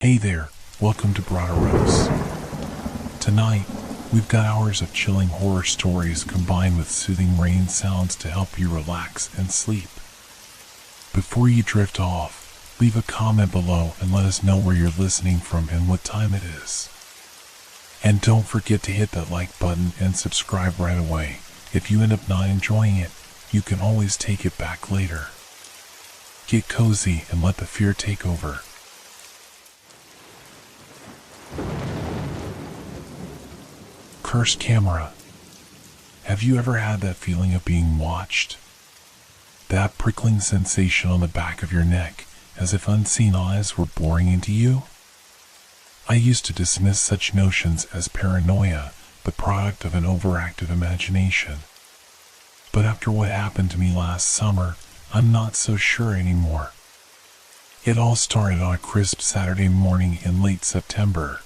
Hey there, welcome to Broaderos. Tonight, we've got hours of chilling horror stories combined with soothing rain sounds to help you relax and sleep. Before you drift off, leave a comment below and let us know where you're listening from and what time it is. And don't forget to hit that like button and subscribe right away. If you end up not enjoying it, you can always take it back later. Get cozy and let the fear take over. Cursed camera. Have you ever had that feeling of being watched? That prickling sensation on the back of your neck, as if unseen eyes were boring into you? I used to dismiss such notions as paranoia, the product of an overactive imagination. But after what happened to me last summer, I'm not so sure anymore. It all started on a crisp Saturday morning in late September.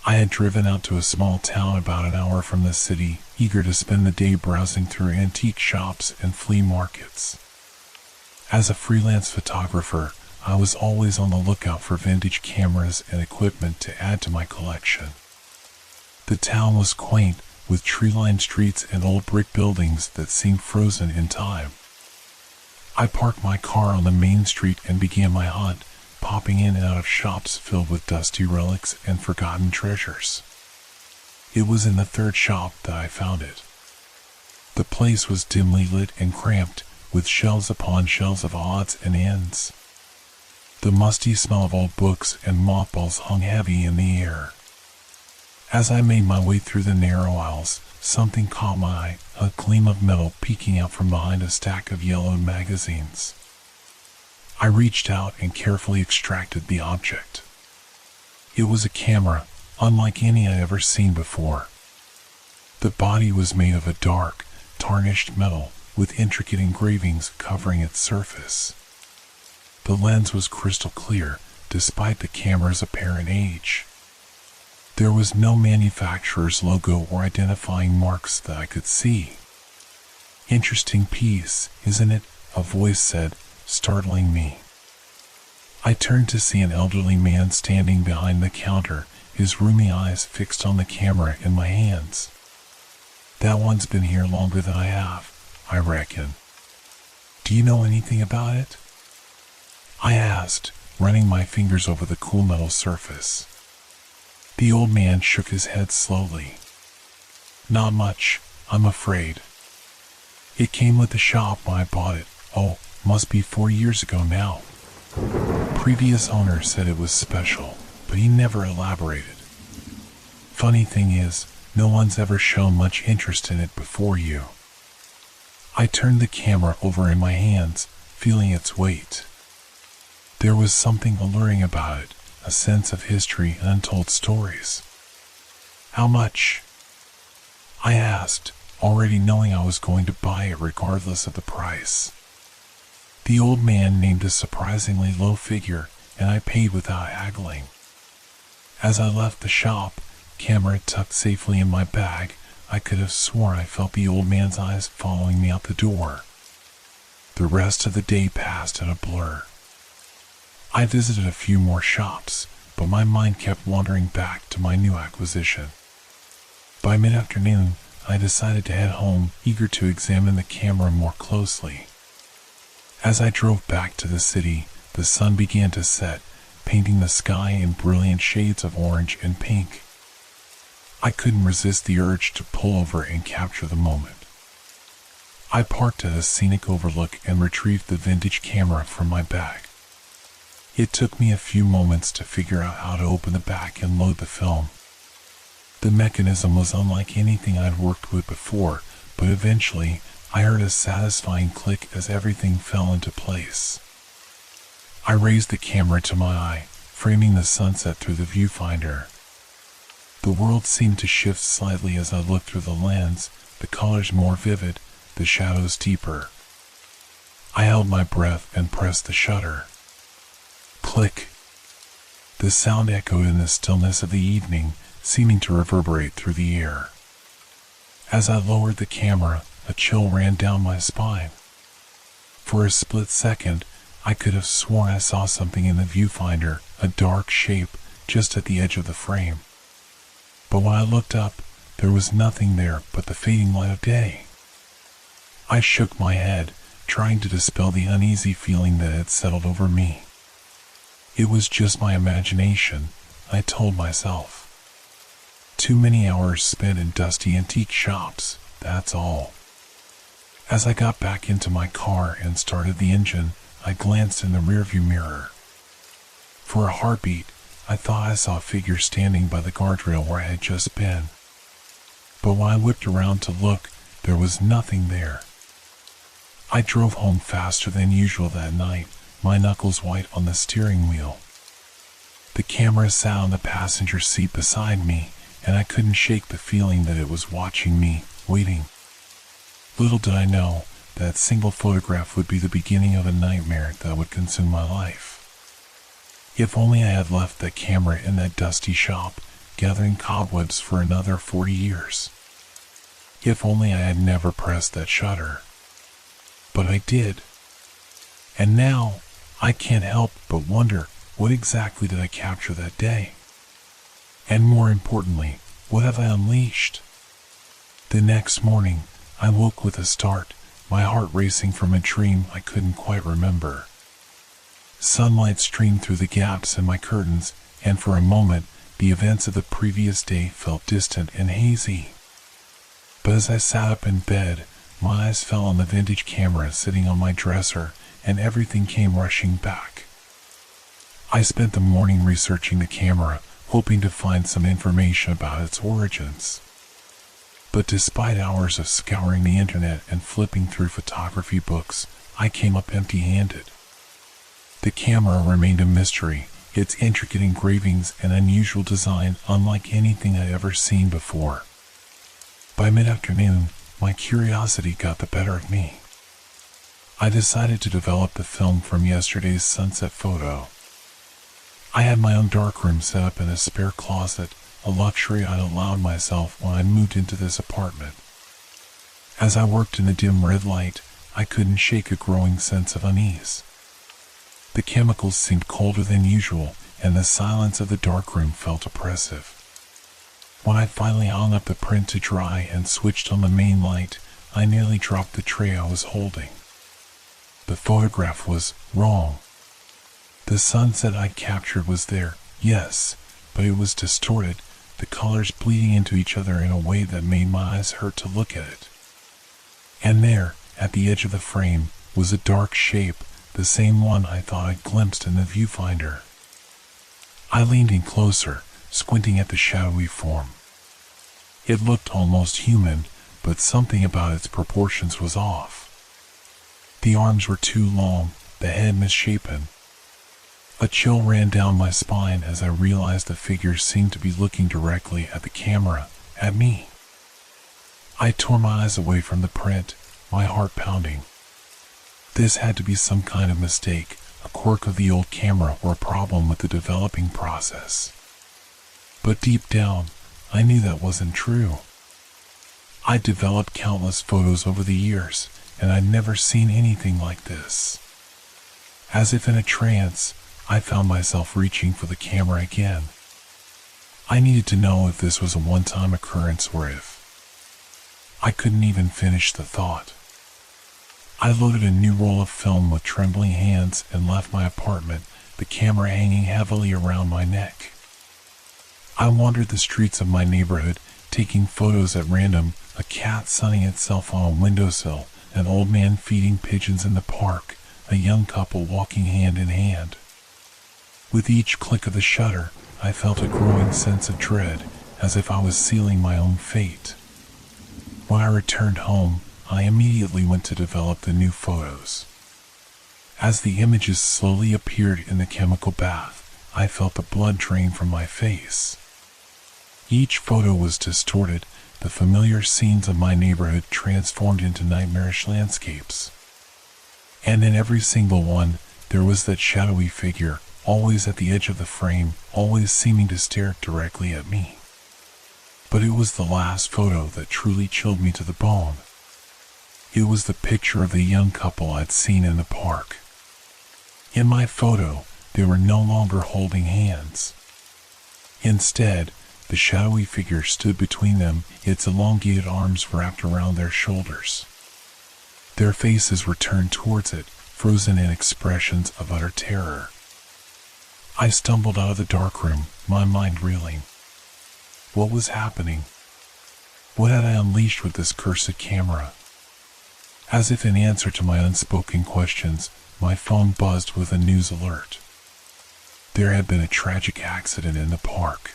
I had driven out to a small town about an hour from the city, eager to spend the day browsing through antique shops and flea markets. As a freelance photographer, I was always on the lookout for vintage cameras and equipment to add to my collection. The town was quaint, with tree-lined streets and old brick buildings that seemed frozen in time. I parked my car on the main street and began my hunt, popping in and out of shops filled with dusty relics and forgotten treasures. It was in the third shop that I found it. The place was dimly lit and cramped, with shelves upon shelves of odds and ends. The musty smell of old books and mothballs hung heavy in the air. As I made my way through the narrow aisles, something caught my eye, a gleam of metal peeking out from behind a stack of yellowed magazines. I reached out and carefully extracted the object. It was a camera, unlike any I'd ever seen before. The body was made of a dark, tarnished metal, with intricate engravings covering its surface. The lens was crystal clear, despite the camera's apparent age. There was no manufacturer's logo or identifying marks that I could see. "Interesting piece, isn't it?" a voice said, startling me. I turned to see an elderly man standing behind the counter, his rheumy eyes fixed on the camera in my hands. "That one's been here longer than I have, I reckon. Do you know anything about it?" I asked, running my fingers over the cool metal surface. The old man shook his head slowly. "Not much, I'm afraid. It came with the shop when I bought it. Oh, must be 4 years ago now. Previous owner said it was special, but he never elaborated. Funny thing is, no one's ever shown much interest in it before you." I turned the camera over in my hands, feeling its weight. There was something alluring about it, a sense of history and untold stories. "How much?" I asked, already knowing I was going to buy it regardless of the price. The old man named a surprisingly low figure, and I paid without haggling. As I left the shop, camera tucked safely in my bag, I could have sworn I felt the old man's eyes following me out the door. The rest of the day passed in a blur. I visited a few more shops, but my mind kept wandering back to my new acquisition. By mid-afternoon, I decided to head home, eager to examine the camera more closely. As I drove back to the city, the sun began to set, painting the sky in brilliant shades of orange and pink. I couldn't resist the urge to pull over and capture the moment. I parked at a scenic overlook and retrieved the vintage camera from my bag. It took me a few moments to figure out how to open the back and load the film. The mechanism was unlike anything I'd worked with before, but eventually, I heard a satisfying click as everything fell into place. I raised the camera to my eye, framing the sunset through the viewfinder. The world seemed to shift slightly as I looked through the lens, the colors more vivid, the shadows deeper. I held my breath and pressed the shutter. Click. The sound echoed in the stillness of the evening, seeming to reverberate through the air. As I lowered the camera, a chill ran down my spine. For a split second, I could have sworn I saw something in the viewfinder, a dark shape just at the edge of the frame. But when I looked up, there was nothing there but the fading light of day. I shook my head, trying to dispel the uneasy feeling that had settled over me. It was just my imagination, I told myself. Too many hours spent in dusty antique shops, that's all. As I got back into my car and started the engine, I glanced in the rearview mirror. For a heartbeat, I thought I saw a figure standing by the guardrail where I had just been. But when I whipped around to look, there was nothing there. I drove home faster than usual that night, my knuckles white on the steering wheel. The camera sat on the passenger seat beside me, and I couldn't shake the feeling that it was watching me, waiting. Little did I know that single photograph would be the beginning of a nightmare that would consume my life. If only I had left that camera in that dusty shop, gathering cobwebs for another 40 years. If only I had never pressed that shutter. But I did. And now, I can't help but wonder, what exactly did I capture that day? And more importantly, what have I unleashed? The next morning, I woke with a start, my heart racing from a dream I couldn't quite remember. Sunlight streamed through the gaps in my curtains, and for a moment, the events of the previous day felt distant and hazy. But as I sat up in bed, my eyes fell on the vintage camera sitting on my dresser, and everything came rushing back. I spent the morning researching the camera, hoping to find some information about its origins. But despite hours of scouring the internet and flipping through photography books, I came up empty-handed. The camera remained a mystery, its intricate engravings and unusual design unlike anything I'd ever seen before. By mid-afternoon, my curiosity got the better of me. I decided to develop the film from yesterday's sunset photo. I had my own darkroom set up in a spare closet, a luxury I'd allowed myself when I moved into this apartment. As I worked in the dim red light, I couldn't shake a growing sense of unease. The chemicals seemed colder than usual, and the silence of the darkroom felt oppressive. When I finally hung up the print to dry and switched on the main light, I nearly dropped the tray I was holding. The photograph was wrong. The sunset I'd captured was there, yes, but it was distorted, the colors bleeding into each other in a way that made my eyes hurt to look at it. And there, at the edge of the frame, was a dark shape, the same one I thought I'd glimpsed in the viewfinder. I leaned in closer, squinting at the shadowy form. It looked almost human, but something about its proportions was off. The arms were too long, the head misshapen. A chill ran down my spine as I realized the figure seemed to be looking directly at the camera, at me. I tore my eyes away from the print, my heart pounding. This had to be some kind of mistake, a quirk of the old camera or a problem with the developing process. But deep down, I knew that wasn't true. I'd developed countless photos over the years, and I'd never seen anything like this. As if in a trance, I found myself reaching for the camera again. I needed to know if this was a one-time occurrence or if. I couldn't even finish the thought. I loaded a new roll of film with trembling hands and left my apartment, the camera hanging heavily around my neck. I wandered the streets of my neighborhood, taking photos at random, a cat sunning itself on a windowsill, an old man feeding pigeons in the park, a young couple walking hand in hand. With each click of the shutter, I felt a growing sense of dread, as if I was sealing my own fate. When I returned home, I immediately went to develop the new photos. As the images slowly appeared in the chemical bath, I felt the blood drain from my face. Each photo was distorted, the familiar scenes of my neighborhood transformed into nightmarish landscapes. And in every single one, there was that shadowy figure, always at the edge of the frame, always seeming to stare directly at me. But it was the last photo that truly chilled me to the bone. It was the picture of the young couple I'd seen in the park. In my photo, they were no longer holding hands. Instead, the shadowy figure stood between them, its elongated arms wrapped around their shoulders. Their faces were turned towards it, frozen in expressions of utter terror. I stumbled out of the dark room, my mind reeling. What was happening? What had I unleashed with this cursed camera? As if in answer to my unspoken questions, my phone buzzed with a news alert. There had been a tragic accident in the park.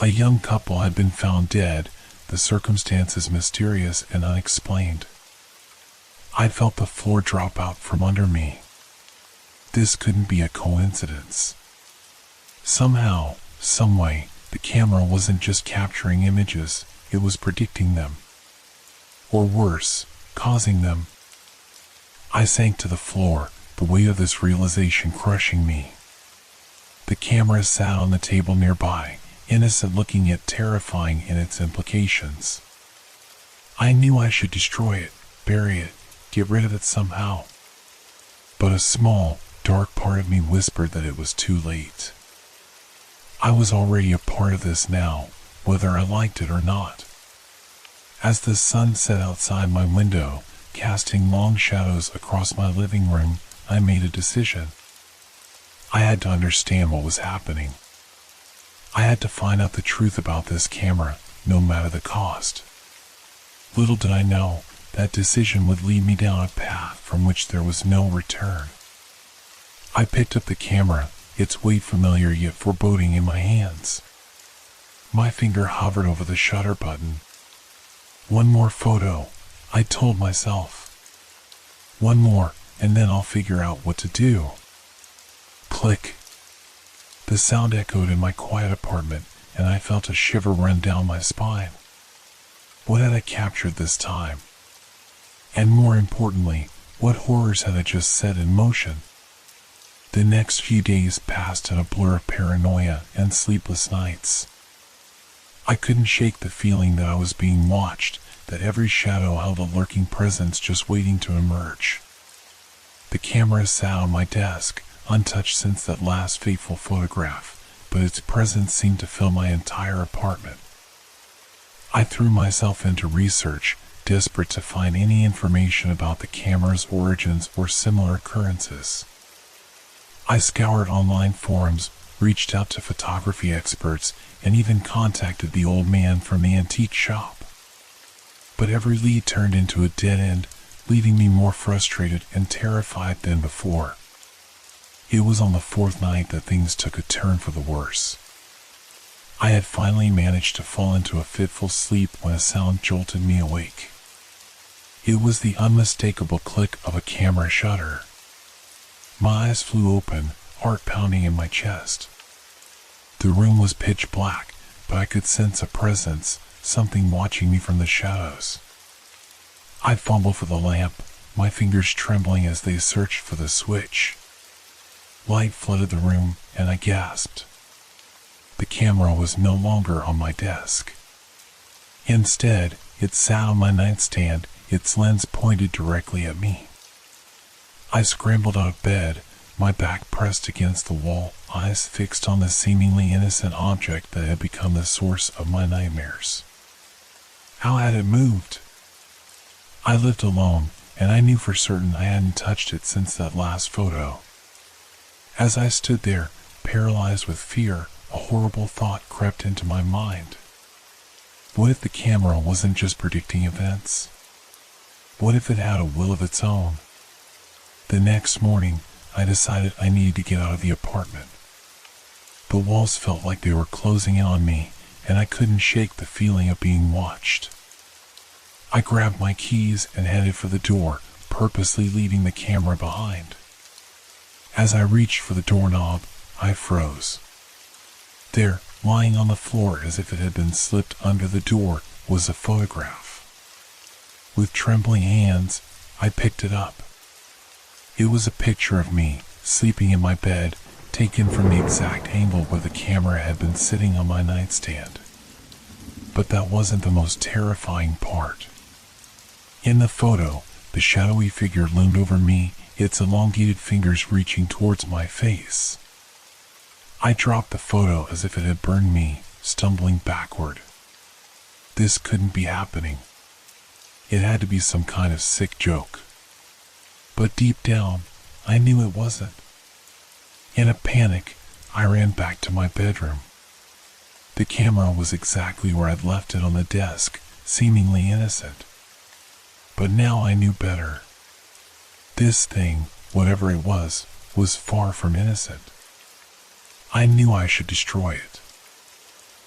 A young couple had been found dead, the circumstances mysterious and unexplained. I felt the floor drop out from under me. This couldn't be a coincidence. Somehow, someway, the camera wasn't just capturing images, it was predicting them. Or worse, causing them. I sank to the floor, the weight of this realization crushing me. The camera sat on the table nearby, innocent looking yet terrifying in its implications. I knew I should destroy it, bury it, get rid of it somehow. But a small, dark part of me whispered that it was too late. I was already a part of this now, whether I liked it or not. As the sun set outside my window, casting long shadows across my living room, I made a decision. I had to understand what was happening. I had to find out the truth about this camera, no matter the cost. Little did I know, that decision would lead me down a path from which there was no return. I picked up the camera, its weight familiar yet foreboding in my hands. My finger hovered over the shutter button. One more photo, I told myself. One more, and then I'll figure out what to do. Click. The sound echoed in my quiet apartment, and I felt a shiver run down my spine. What had I captured this time? And more importantly, what horrors had I just set in motion? The next few days passed in a blur of paranoia and sleepless nights. I couldn't shake the feeling that I was being watched, that every shadow held a lurking presence just waiting to emerge. The camera sat on my desk, untouched since that last fateful photograph, but its presence seemed to fill my entire apartment. I threw myself into research, desperate to find any information about the camera's origins or similar occurrences. I scoured online forums, reached out to photography experts, and even contacted the old man from the antique shop. But every lead turned into a dead end, leaving me more frustrated and terrified than before. It was on the fourth night that things took a turn for the worse. I had finally managed to fall into a fitful sleep when a sound jolted me awake. It was the unmistakable click of a camera shutter. My eyes flew open, heart pounding in my chest. The room was pitch black, but I could sense a presence, something watching me from the shadows. I fumbled for the lamp, my fingers trembling as they searched for the switch. Light flooded the room, and I gasped. The camera was no longer on my desk. Instead, it sat on my nightstand, its lens pointed directly at me. I scrambled out of bed, my back pressed against the wall, eyes fixed on the seemingly innocent object that had become the source of my nightmares. How had it moved? I lived alone, and I knew for certain I hadn't touched it since that last photo. As I stood there, paralyzed with fear, a horrible thought crept into my mind. What if the camera wasn't just predicting events? What if it had a will of its own? The next morning, I decided I needed to get out of the apartment. The walls felt like they were closing in on me, and I couldn't shake the feeling of being watched. I grabbed my keys and headed for the door, purposely leaving the camera behind. As I reached for the doorknob, I froze. There, lying on the floor as if it had been slipped under the door, was a photograph. With trembling hands, I picked it up. It was a picture of me, sleeping in my bed, taken from the exact angle where the camera had been sitting on my nightstand. But that wasn't the most terrifying part. In the photo, the shadowy figure loomed over me, its elongated fingers reaching towards my face. I dropped the photo as if it had burned me, stumbling backward. This couldn't be happening. It had to be some kind of sick joke. But deep down, I knew it wasn't. In a panic, I ran back to my bedroom. The camera was exactly where I'd left it on the desk, seemingly innocent. But now I knew better. This thing, whatever it was far from innocent. I knew I should destroy it.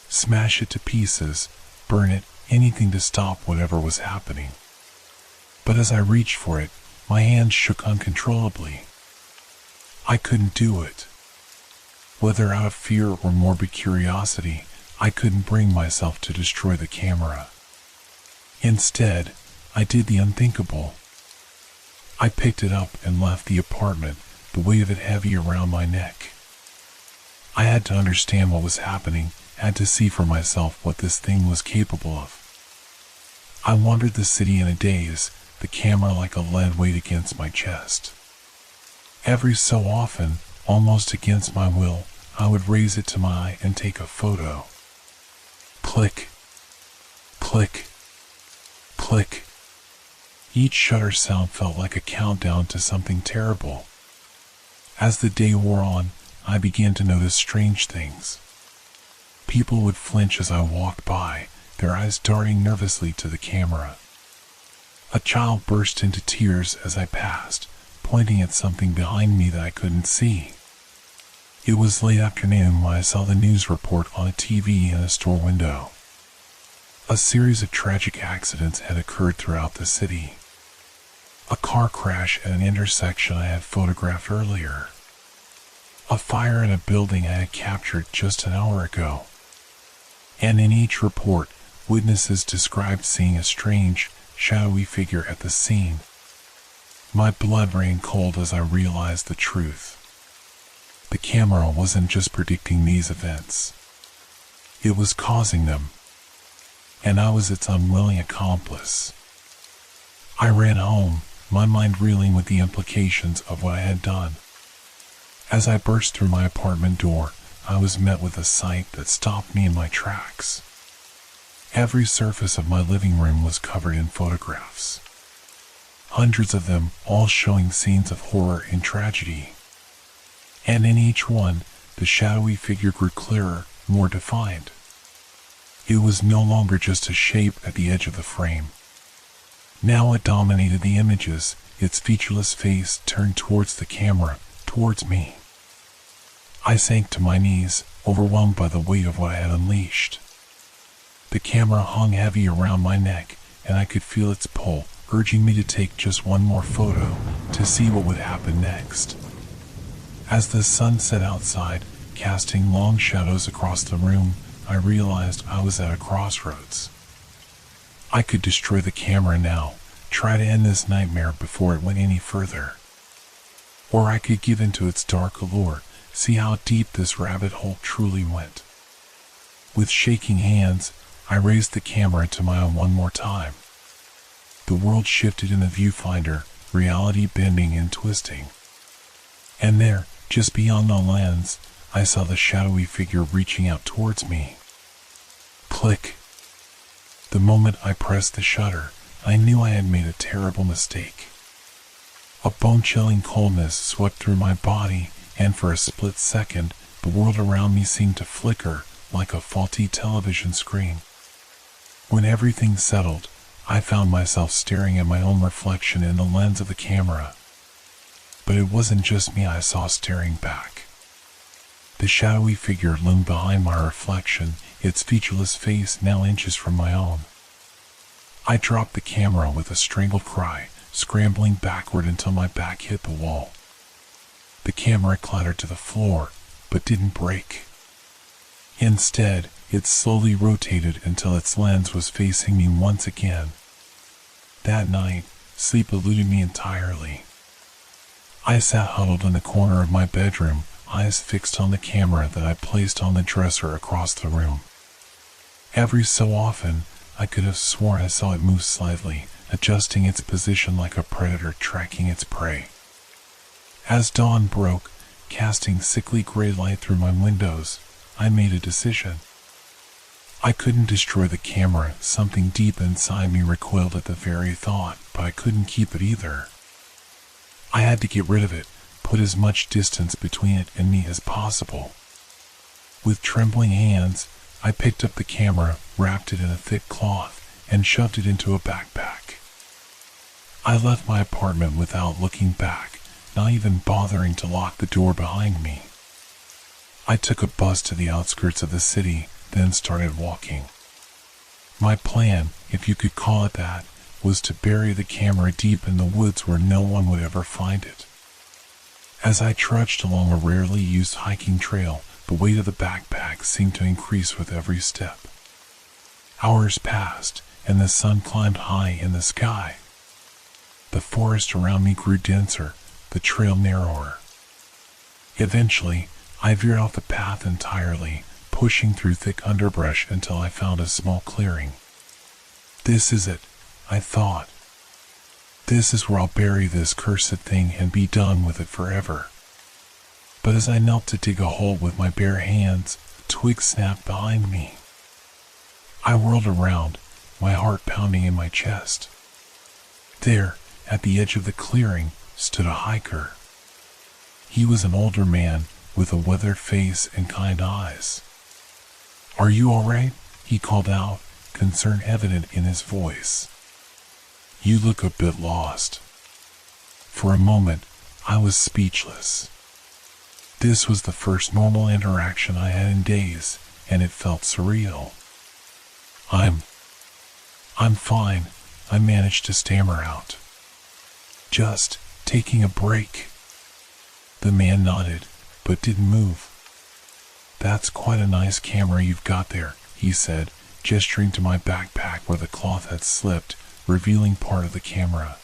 Smash it to pieces, burn it, anything to stop whatever was happening. But as I reached for it, my hands shook uncontrollably. I couldn't do it. Whether out of fear or morbid curiosity, I couldn't bring myself to destroy the camera. Instead, I did the unthinkable. I picked it up and left the apartment, the weight of it heavy around my neck. I had to understand what was happening, had to see for myself what this thing was capable of. I wandered the city in a daze, the camera like a lead weight against my chest. Every so often, almost against my will, I would raise it to my eye and take a photo. Click. Click. Click. Each shutter sound felt like a countdown to something terrible. As the day wore on, I began to notice strange things. People would flinch as I walked by, their eyes darting nervously to the camera. A child burst into tears as I passed, pointing at something behind me that I couldn't see. It was late afternoon when I saw the news report on a TV in a store window. A series of tragic accidents had occurred throughout the city. A car crash at an intersection I had photographed earlier. A fire in a building I had captured just an hour ago. And in each report, witnesses described seeing a strange, shadowy figure at the scene. My blood ran cold as I realized the truth. The camera wasn't just predicting these events. It was causing them. And I was its unwilling accomplice. I ran home, my mind reeling with the implications of what I had done. As I burst through my apartment door, I was met with a sight that stopped me in my tracks. Every surface of my living room was covered in photographs. Hundreds of them, all showing scenes of horror and tragedy. And in each one, the shadowy figure grew clearer, more defined. It was no longer just a shape at the edge of the frame. Now it dominated the images, its featureless face turned towards the camera, towards me. I sank to my knees, overwhelmed by the weight of what I had unleashed. The camera hung heavy around my neck, and I could feel its pull, urging me to take just one more photo, to see what would happen next. As the sun set outside, casting long shadows across the room, I realized I was at a crossroads. I could destroy the camera now, try to end this nightmare before it went any further. Or I could give in to its dark allure, see how deep this rabbit hole truly went. With shaking hands, I raised the camera to my eye one more time. The world shifted in the viewfinder, reality bending and twisting. And there, just beyond the lens, I saw the shadowy figure reaching out towards me. Click. The moment I pressed the shutter, I knew I had made a terrible mistake. A bone-chilling coldness swept through my body, and for a split second, the world around me seemed to flicker like a faulty television screen. When everything settled, I found myself staring at my own reflection in the lens of the camera. But it wasn't just me I saw staring back. The shadowy figure loomed behind my reflection, its featureless face now inches from my own. I dropped the camera with a strangled cry, scrambling backward until my back hit the wall. The camera clattered to the floor, but didn't break. Instead, it slowly rotated until its lens was facing me once again. That night, sleep eluded me entirely. I sat huddled in the corner of my bedroom, eyes fixed on the camera that I placed on the dresser across the room. Every so often, I could have sworn I saw it move slightly, adjusting its position like a predator tracking its prey. As dawn broke, casting sickly gray light through my windows, I made a decision. I couldn't destroy the camera. Something deep inside me recoiled at the very thought, but I couldn't keep it either. I had to get rid of it, put as much distance between it and me as possible. With trembling hands, I picked up the camera, wrapped it in a thick cloth, and shoved it into a backpack. I left my apartment without looking back, not even bothering to lock the door behind me. I took a bus to the outskirts of the city, then started walking. My plan, if you could call it that, was to bury the camera deep in the woods where no one would ever find it. As I trudged along a rarely used hiking trail, the weight of the backpack seemed to increase with every step. Hours passed, and the sun climbed high in the sky. The forest around me grew denser, the trail narrower. Eventually, I veered off the path entirely, pushing through thick underbrush until I found a small clearing. This is it, I thought. This is where I'll bury this cursed thing and be done with it forever. But as I knelt to dig a hole with my bare hands, a twig snapped behind me. I whirled around, my heart pounding in my chest. There, at the edge of the clearing, stood a hiker. He was an older man with a weathered face and kind eyes. "Are you all right?" he called out, concern evident in his voice. "You look a bit lost." For a moment, I was speechless. This was the first normal interaction I had in days, and it felt surreal. I'm fine," I managed to stammer out. "Just taking a break." The man nodded, but didn't move. "That's quite a nice camera you've got there," he said, gesturing to my backpack where the cloth had slipped, revealing part of the camera.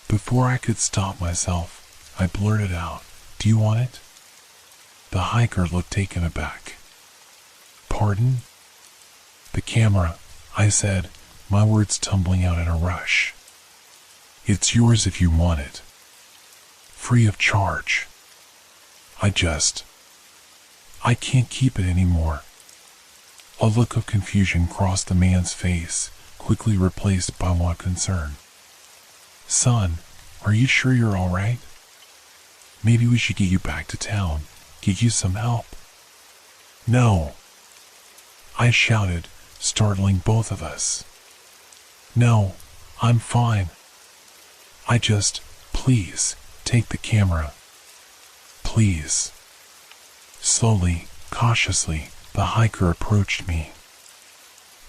Before I could stop myself, I blurted out, "Do you want it?" The hiker looked taken aback. "Pardon?" "The camera," I said, my words tumbling out in a rush. "It's yours if you want it. Free of charge. I can't keep it anymore." A look of confusion crossed the man's face, quickly replaced by one concern. "Son, are you sure you're all right? Maybe we should get you back to town, get you some help." "No," I shouted, startling both of us. "No, I'm fine. Please, take the camera. Please." Slowly, cautiously, the hiker approached me.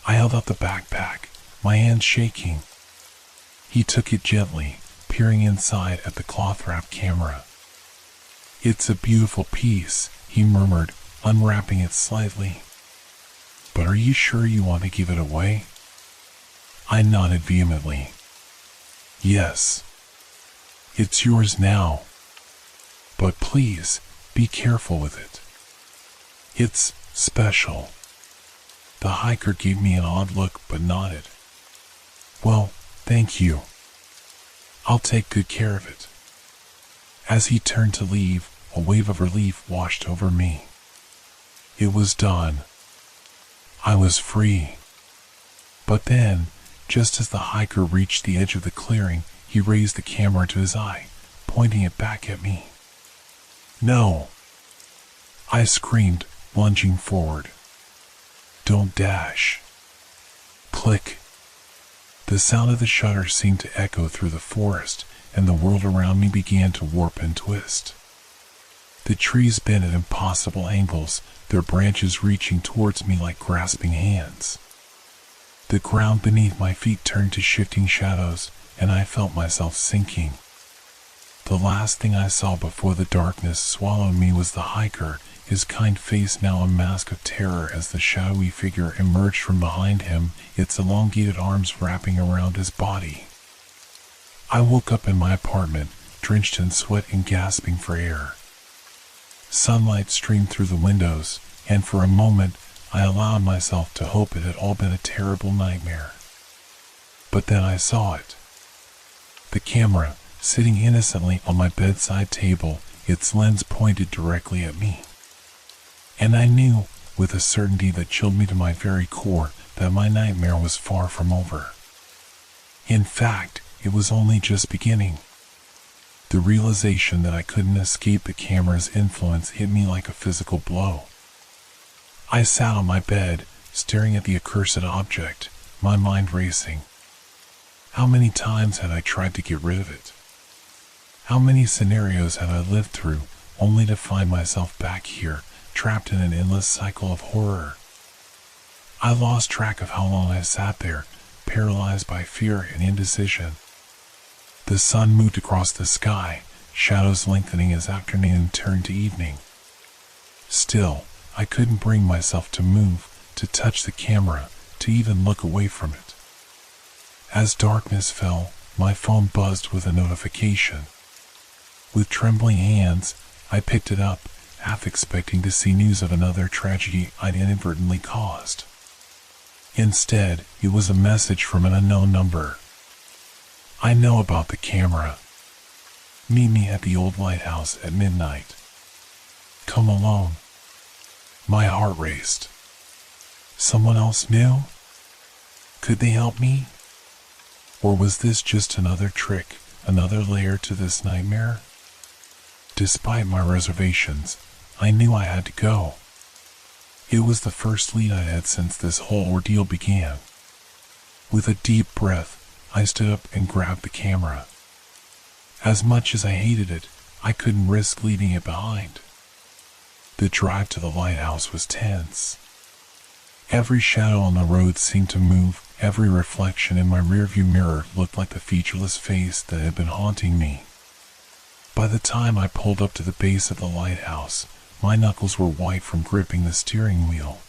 I held out the backpack, my hands shaking. He took it gently, peering inside at the cloth-wrapped camera. "It's a beautiful piece," he murmured, unwrapping it slightly. "But are you sure you want to give it away?" I nodded vehemently. "Yes. It's yours now. But please, be careful with it. It's special." The hiker gave me an odd look but nodded. "Well, thank you. I'll take good care of it." As he turned to leave, a wave of relief washed over me. It was done. I was free. But then, just as the hiker reached the edge of the clearing, he raised the camera to his eye, pointing it back at me. "No!" I screamed, lunging forward. "Don't dash." Click. The sound of the shutter seemed to echo through the forest, and the world around me began to warp and twist. The trees bent at impossible angles, their branches reaching towards me like grasping hands. The ground beneath my feet turned to shifting shadows, and I felt myself sinking. The last thing I saw before the darkness swallowed me was the hiker, his kind face now a mask of terror as the shadowy figure emerged from behind him, its elongated arms wrapping around his body. I woke up in my apartment, drenched in sweat and gasping for air. Sunlight streamed through the windows, and for a moment I allowed myself to hope it had all been a terrible nightmare. But then I saw it. The camera, sitting innocently on my bedside table, its lens pointed directly at me. And I knew, with a certainty that chilled me to my very core, that my nightmare was far from over. In fact, it was only just beginning. The realization that I couldn't escape the camera's influence hit me like a physical blow. I sat on my bed, staring at the accursed object, my mind racing. How many times had I tried to get rid of it? How many scenarios had I lived through, only to find myself back here, trapped in an endless cycle of horror? I lost track of how long I sat there, paralyzed by fear and indecision. The sun moved across the sky, shadows lengthening as afternoon turned to evening. Still, I couldn't bring myself to move, to touch the camera, to even look away from it. As darkness fell, my phone buzzed with a notification. With trembling hands, I picked it up, half expecting to see news of another tragedy I'd inadvertently caused. Instead, it was a message from an unknown number. I know about the camera. Meet me at the old lighthouse at midnight. Come alone. My heart raced. Someone else knew? Could they help me? Or was this just another trick, another layer to this nightmare? Despite my reservations, I knew I had to go. It was the first lead I had since this whole ordeal began. With a deep breath, I stood up and grabbed the camera. As much as I hated it, I couldn't risk leaving it behind. The drive to the lighthouse was tense. Every shadow on the road seemed to move, every reflection in my rearview mirror looked like the featureless face that had been haunting me. By the time I pulled up to the base of the lighthouse, my knuckles were white from gripping the steering wheel.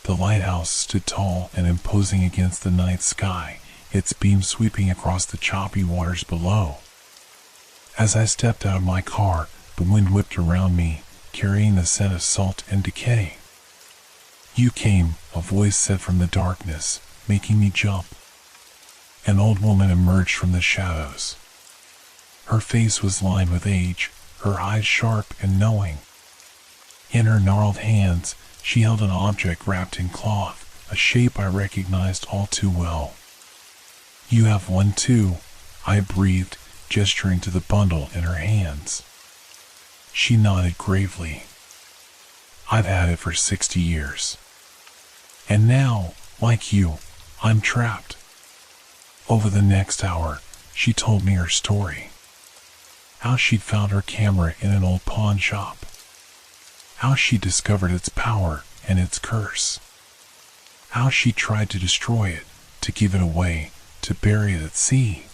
The lighthouse stood tall and imposing against the night sky, its beams sweeping across the choppy waters below. As I stepped out of my car, the wind whipped around me, carrying the scent of salt and decay. "You came," a voice said from the darkness, making me jump. An old woman emerged from the shadows. Her face was lined with age, her eyes sharp and knowing. In her gnarled hands, she held an object wrapped in cloth, a shape I recognized all too well. "You have one too," I breathed, gesturing to the bundle in her hands. She nodded gravely. "I've had it for 60 years. And now, like you, I'm trapped." Over the next hour, she told me her story. How she'd found her camera in an old pawn shop. How she discovered its power and its curse. How she tried to destroy it, to give it away, to bury it at sea.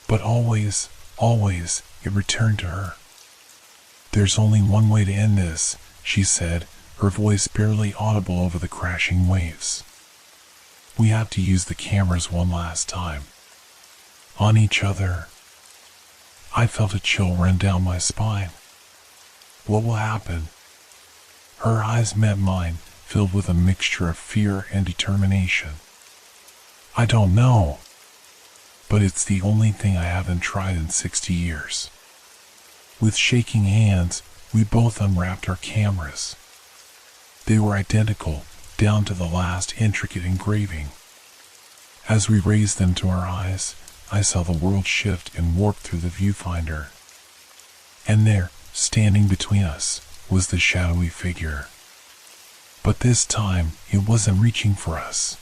But always, it returned to her. "There's only one way to end this," she said, her voice barely audible over the crashing waves. "We have to use the cameras one last time. On each other." I felt a chill run down my spine. What will happen? Her eyes met mine, filled with a mixture of fear and determination. "I don't know. But it's the only thing I haven't tried in 60 years. With shaking hands, we both unwrapped our cameras. They were identical, down to the last intricate engraving. As we raised them to our eyes, I saw the world shift and warp through the viewfinder. And there, standing between us, was the shadowy figure. But this time, it wasn't reaching for us.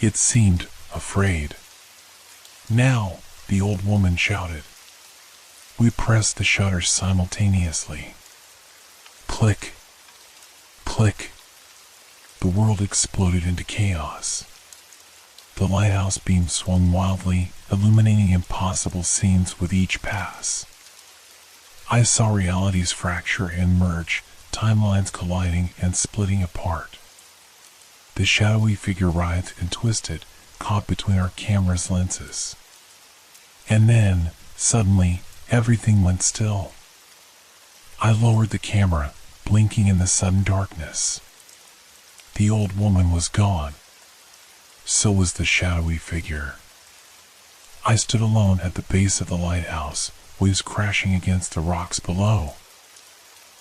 It seemed afraid. "Now," the old woman shouted. We pressed the shutters simultaneously. Click. Click. The world exploded into chaos. The lighthouse beam swung wildly, illuminating impossible scenes with each pass. I saw realities fracture and merge, timelines colliding and splitting apart. The shadowy figure writhed and twisted, caught between our camera's lenses. And then, suddenly, everything went still. I lowered the camera, blinking in the sudden darkness. The old woman was gone. So was the shadowy figure. I stood alone at the base of the lighthouse, waves crashing against the rocks below.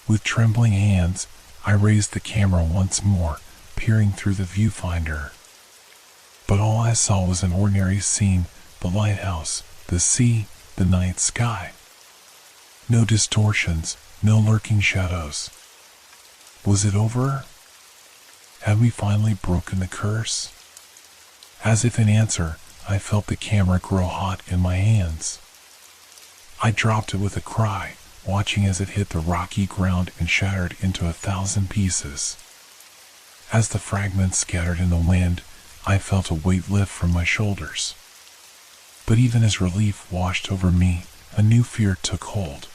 With trembling hands, I raised the camera once more, peering through the viewfinder. But all I saw was an ordinary scene: the lighthouse, the sea, the night sky. No distortions, no lurking shadows. Was it over? Had we finally broken the curse? As if in answer, I felt the camera grow hot in my hands. I dropped it with a cry, watching as it hit the rocky ground and shattered into 1,000 pieces. As the fragments scattered in the wind, I felt a weight lift from my shoulders. But even as relief washed over me, a new fear took hold.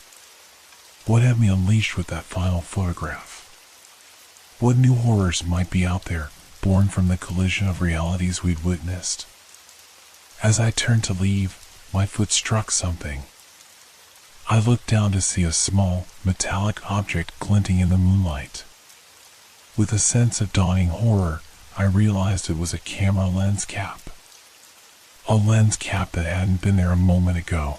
What had me unleashed with that final photograph? What new horrors might be out there, born from the collision of realities we'd witnessed? As I turned to leave, my foot struck something. I looked down to see a small, metallic object glinting in the moonlight. With a sense of dawning horror, I realized it was a camera lens cap. A lens cap that hadn't been there a moment ago.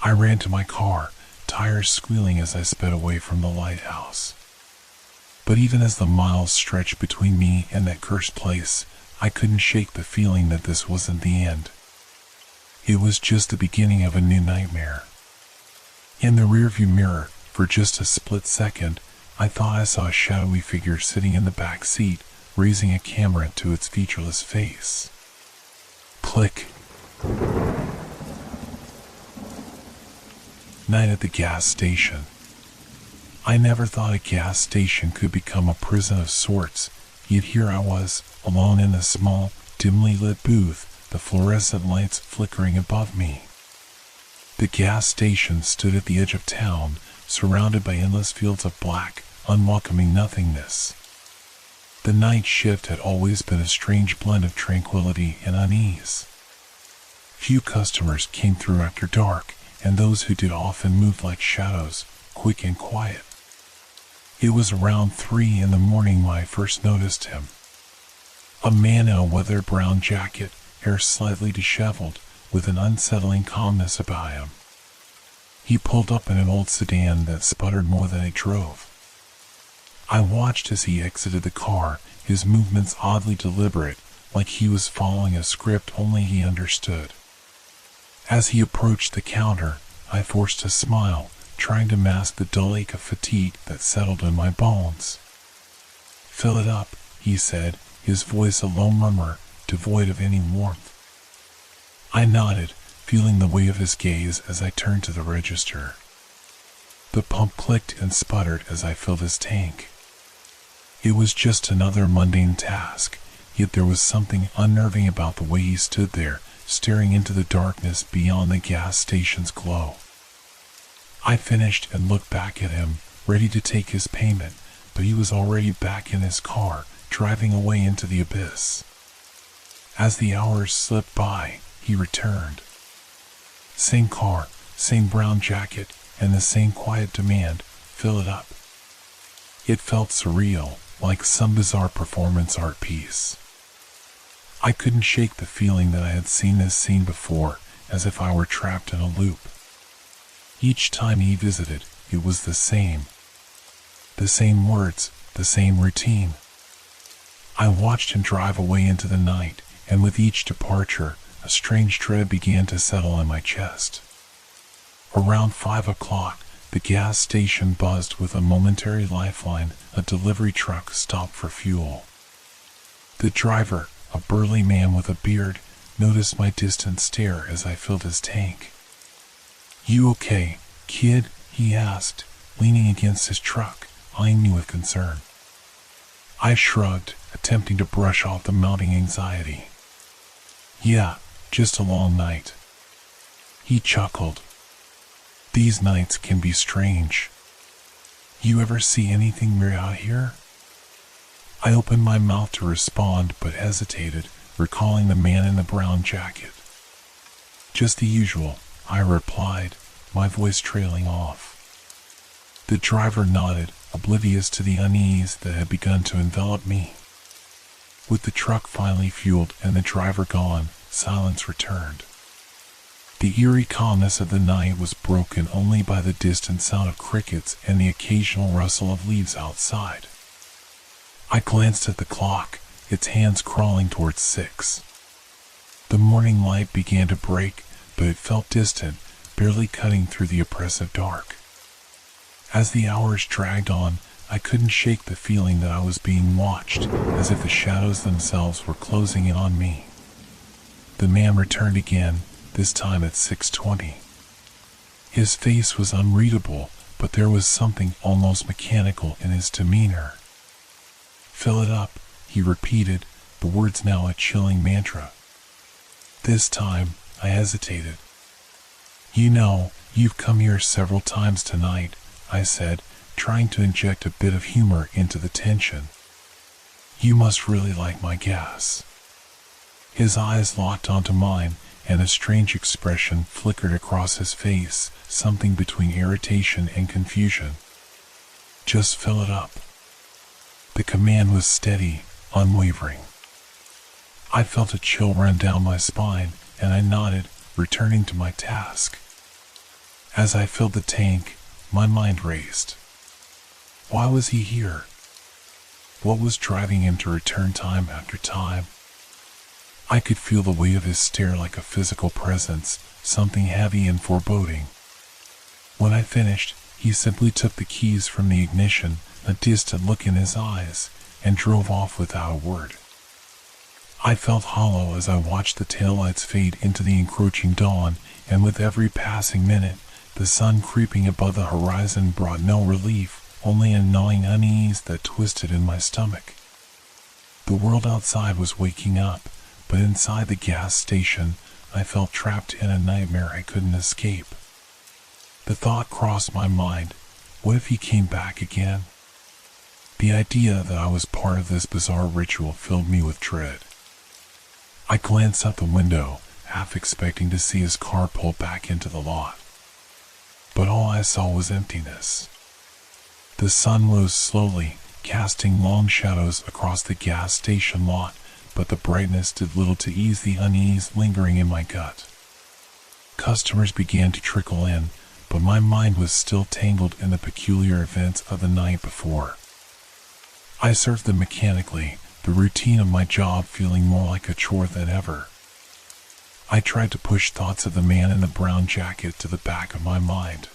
I ran to my car, tires squealing as I sped away from the lighthouse. But even as the miles stretched between me and that cursed place, I couldn't shake the feeling that this wasn't the end. It was just the beginning of a new nightmare. In the rearview mirror, for just a split second, I thought I saw a shadowy figure sitting in the back seat, raising a camera to its featureless face. Click. Night at the gas station. I never thought a gas station could become a prison of sorts, yet here I was, alone in a small, dimly lit booth, the fluorescent lights flickering above me. The gas station stood at the edge of town, surrounded by endless fields of black, unwelcoming nothingness. The night shift had always been a strange blend of tranquility and unease. Few customers came through after dark, and those who did often moved like shadows, quick and quiet. It was around 3 in the morning when I first noticed him. A man in a weathered brown jacket, hair slightly disheveled, with an unsettling calmness about him. He pulled up in an old sedan that sputtered more than it drove. I watched as he exited the car, his movements oddly deliberate, like he was following a script only he understood. As he approached the counter, I forced a smile, trying to mask the dull ache of fatigue that settled in my bones. "Fill it up," he said, his voice a low murmur, devoid of any warmth. I nodded, feeling the weight of his gaze as I turned to the register. The pump clicked and sputtered as I filled his tank. It was just another mundane task, yet there was something unnerving about the way he stood there, staring into the darkness beyond the gas station's glow. I finished and looked back at him, ready to take his payment, but he was already back in his car, driving away into the abyss. As the hours slipped by, he returned. Same car, same brown jacket, and the same quiet demand: "Fill it up." It felt surreal, like some bizarre performance art piece. I couldn't shake the feeling that I had seen this scene before, as if I were trapped in a loop. Each time he visited, it was the same. The same words, the same routine. I watched him drive away into the night, and with each departure, a strange dread began to settle in my chest. Around 5 o'clock, the gas station buzzed with a momentary lifeline. A delivery truck stopped for fuel. The driver, a burly man with a beard, noticed my distant stare as I filled his tank. "You okay, kid?" he asked, leaning against his truck, eyeing me with concern. I shrugged, attempting to brush off the mounting anxiety. "Yeah, just a long night." He chuckled. "These nights can be strange. You ever see anything weird out here?" I opened my mouth to respond but hesitated, recalling the man in the brown jacket. "Just the usual," I replied, my voice trailing off. The driver nodded, oblivious to the unease that had begun to envelop me. With the truck finally fueled and the driver gone, silence returned. The eerie calmness of the night was broken only by the distant sound of crickets and the occasional rustle of leaves outside. I glanced at the clock, its hands crawling towards 6. The morning light began to break, but it felt distant, barely cutting through the oppressive dark. As the hours dragged on, I couldn't shake the feeling that I was being watched, as if the shadows themselves were closing in on me. The man returned again, this time at 6:20. His face was unreadable, but there was something almost mechanical in his demeanor. "Fill it up," he repeated, the words now a chilling mantra. This time, I hesitated. "You know, you've come here several times tonight," I said, trying to inject a bit of humor into the tension. "You must really like my gas." His eyes locked onto mine, and a strange expression flickered across his face, something between irritation and confusion. "Just fill it up." The command was steady, unwavering. I felt a chill run down my spine, and I nodded, returning to my task. As I filled the tank, my mind raced. Why was he here? What was driving him to return time after time? I could feel the weight of his stare like a physical presence, something heavy and foreboding. When I finished, he simply took the keys from the ignition, a distant look in his eyes, and drove off without a word. I felt hollow as I watched the taillights fade into the encroaching dawn, and with every passing minute, the sun creeping above the horizon brought no relief, only a gnawing unease that twisted in my stomach. The world outside was waking up, but inside the gas station, I felt trapped in a nightmare I couldn't escape. The thought crossed my mind, what if he came back again? The idea that I was part of this bizarre ritual filled me with dread. I glanced out the window, half expecting to see his car pull back into the lot. But all I saw was emptiness. The sun rose slowly, casting long shadows across the gas station lot, but the brightness did little to ease the unease lingering in my gut. Customers began to trickle in, but my mind was still tangled in the peculiar events of the night before. I served them mechanically, the routine of my job feeling more like a chore than ever. I tried to push thoughts of the man in the brown jacket to the back of my mind.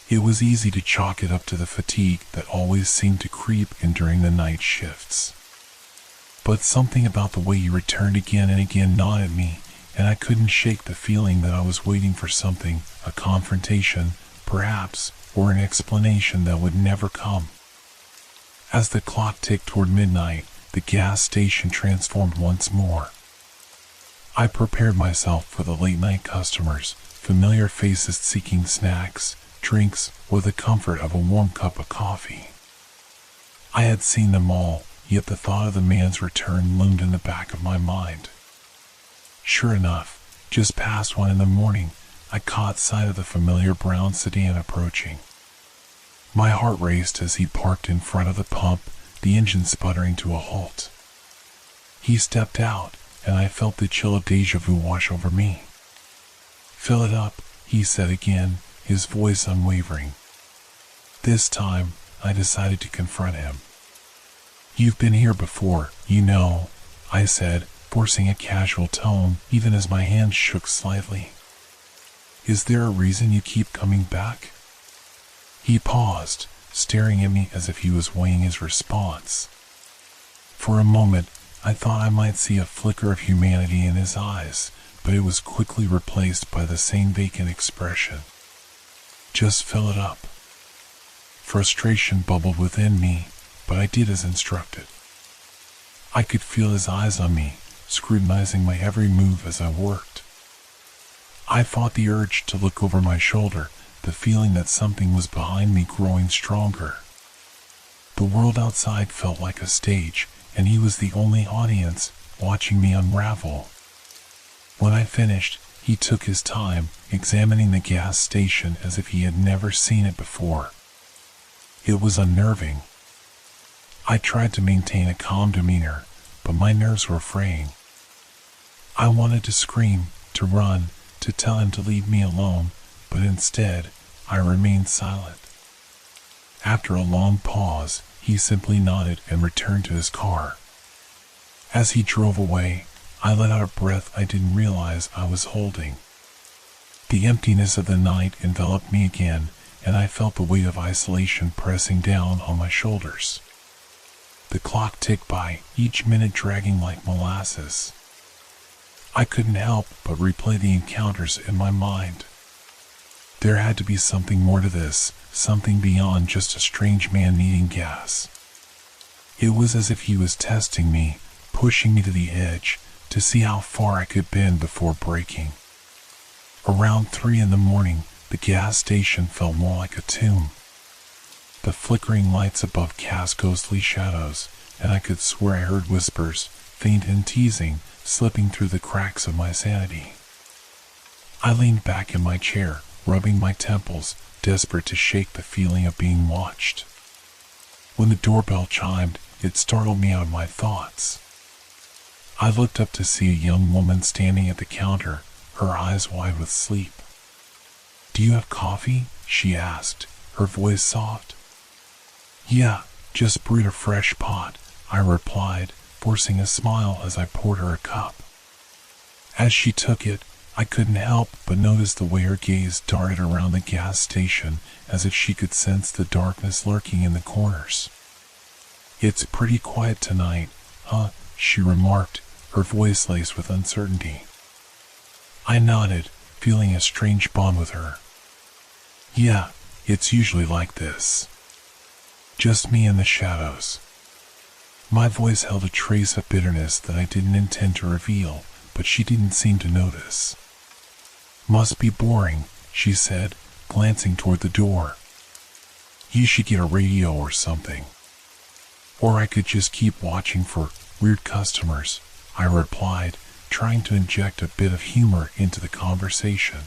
It was easy to chalk it up to the fatigue that always seemed to creep in during the night shifts. But something about the way he returned again and again gnawed at me, and I couldn't shake the feeling that I was waiting for something, a confrontation, perhaps, or an explanation that would never come. As the clock ticked toward midnight, the gas station transformed once more. I prepared myself for the late-night customers, familiar faces seeking snacks, drinks, or the comfort of a warm cup of coffee. I had seen them all, yet the thought of the man's return loomed in the back of my mind. Sure enough, just past 1 in the morning, I caught sight of the familiar brown sedan approaching. My heart raced as he parked in front of the pump, the engine sputtering to a halt. He stepped out, and I felt the chill of déjà vu wash over me. "Fill it up," he said again, his voice unwavering. This time, I decided to confront him. "You've been here before, you know," I said, forcing a casual tone, even as my hands shook slightly. "Is there a reason you keep coming back?" He paused, staring at me as if he was weighing his response. For a moment, I thought I might see a flicker of humanity in his eyes, but it was quickly replaced by the same vacant expression. "Just fill it up." Frustration bubbled within me, but I did as instructed. I could feel his eyes on me, scrutinizing my every move as I worked. I fought the urge to look over my shoulder, the feeling that something was behind me growing stronger. The world outside felt like a stage, and he was the only audience, watching me unravel. When I finished, he took his time, examining the gas station as if he had never seen it before. It was unnerving. I tried to maintain a calm demeanor, but my nerves were fraying. I wanted to scream, to run, to tell him to leave me alone, but instead, I remained silent. After a long pause, he simply nodded and returned to his car. As he drove away, I let out a breath I didn't realize I was holding. The emptiness of the night enveloped me again, and I felt the weight of isolation pressing down on my shoulders. The clock ticked by, each minute dragging like molasses. I couldn't help but replay the encounters in my mind. There had to be something more to this, something beyond just a strange man needing gas. It was as if he was testing me, pushing me to the edge, to see how far I could bend before breaking. Around 3 in the morning, the gas station felt more like a tomb. The flickering lights above cast ghostly shadows, and I could swear I heard whispers, faint and teasing, slipping through the cracks of my sanity. I leaned back in my chair, rubbing my temples, desperate to shake the feeling of being watched. When the doorbell chimed, it startled me out of my thoughts. I looked up to see a young woman standing at the counter, her eyes wide with sleep. "Do you have coffee?" she asked, her voice soft. "Yeah, just brewed a fresh pot," I replied, forcing a smile as I poured her a cup. As she took it, I couldn't help but notice the way her gaze darted around the gas station as if she could sense the darkness lurking in the corners. "It's pretty quiet tonight, huh?" she remarked, her voice laced with uncertainty. I nodded, feeling a strange bond with her. "Yeah, it's usually like this. Just me in the shadows." My voice held a trace of bitterness that I didn't intend to reveal, but she didn't seem to notice. "Must be boring," she said, glancing toward the door. "You should get a radio or something. Or I could just keep watching for weird customers," I replied, trying to inject a bit of humor into the conversation.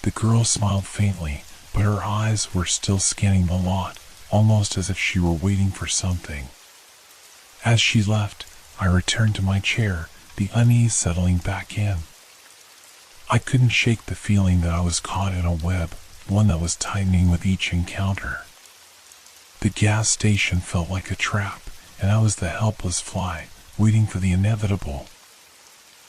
The girl smiled faintly, but her eyes were still scanning the lot, almost as if she were waiting for something. As she left, I returned to my chair, the unease settling back in. I couldn't shake the feeling that I was caught in a web, one that was tightening with each encounter. The gas station felt like a trap, and I was the helpless fly, waiting for the inevitable.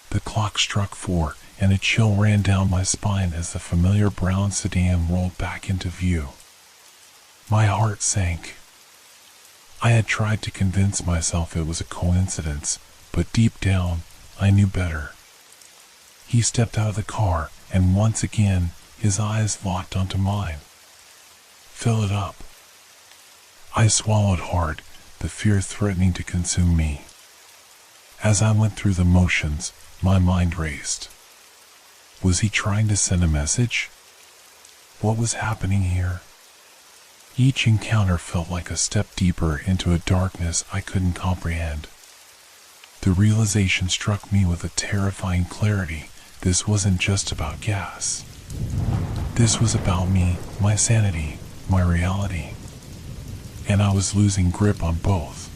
The clock struck 4, and a chill ran down my spine as the familiar brown sedan rolled back into view. My heart sank. I had tried to convince myself it was a coincidence, but deep down, I knew better. He stepped out of the car, and once again, his eyes locked onto mine. "Fill it up." I swallowed hard, the fear threatening to consume me. As I went through the motions, my mind raced. Was he trying to send a message? What was happening here? Each encounter felt like a step deeper into a darkness I couldn't comprehend. The realization struck me with a terrifying clarity. This wasn't just about gas. This was about me, my sanity, my reality. And I was losing grip on both.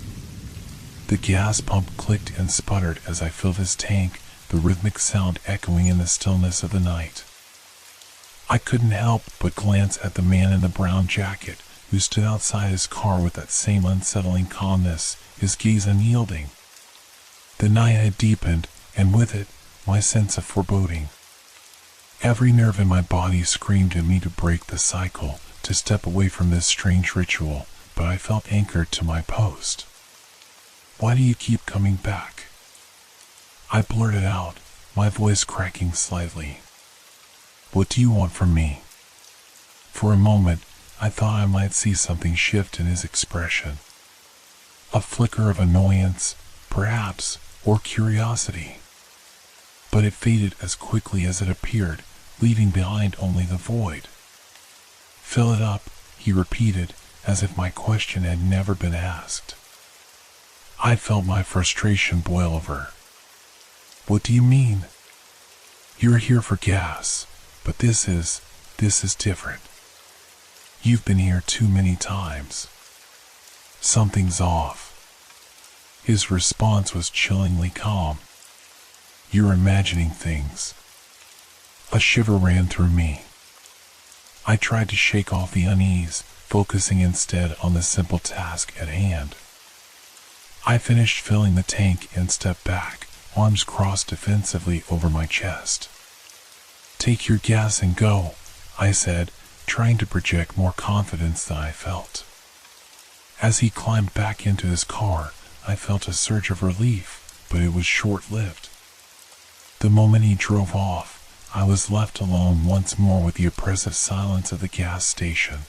The gas pump clicked and sputtered as I filled his tank, the rhythmic sound echoing in the stillness of the night. I couldn't help but glance at the man in the brown jacket, who stood outside his car with that same unsettling calmness, his gaze unyielding. The night had deepened, and with it, my sense of foreboding. Every nerve in my body screamed at me to break the cycle, to step away from this strange ritual, but I felt anchored to my post. "Why do you keep coming back?" I blurted out, my voice cracking slightly. "What do you want from me?" For a moment, I thought I might see something shift in his expression. A flicker of annoyance, perhaps, or curiosity. But it faded as quickly as it appeared, leaving behind only the void. "Fill it up," he repeated, as if my question had never been asked. I felt my frustration boil over. "What do you mean?" "You're here for gas, but this is different. You've been here too many times. Something's off." His response was chillingly calm. "You're imagining things." A shiver ran through me. I tried to shake off the unease, focusing instead on the simple task at hand. I finished filling the tank and stepped back, arms crossed defensively over my chest. "Take your gas and go," I said, trying to project more confidence than I felt. As he climbed back into his car, I felt a surge of relief, but it was short-lived. The moment he drove off, I was left alone once more with the oppressive silence of the gas station.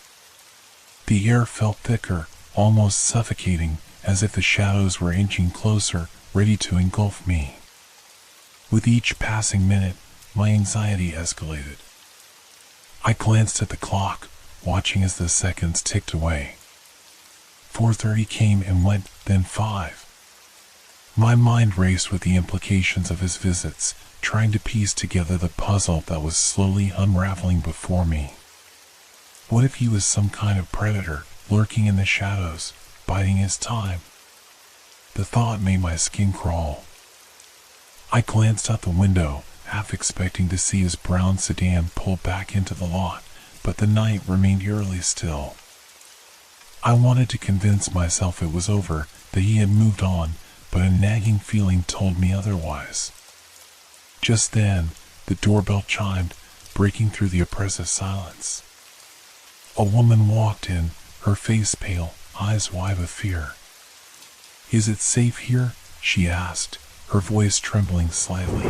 The air felt thicker, almost suffocating, as if the shadows were inching closer, ready to engulf me. With each passing minute, my anxiety escalated. I glanced at the clock, watching as the seconds ticked away. 4:30 came and went, then 5. My mind raced with the implications of his visits, trying to piece together the puzzle that was slowly unraveling before me. What if he was some kind of predator, lurking in the shadows, biding his time? The thought made my skin crawl. I glanced out the window, half expecting to see his brown sedan pull back into the lot, but the night remained eerily still. I wanted to convince myself it was over, that he had moved on, but a nagging feeling told me otherwise. Just then, the doorbell chimed, breaking through the oppressive silence. A woman walked in, her face pale, eyes wide with fear. "Is it safe here?" she asked, her voice trembling slightly.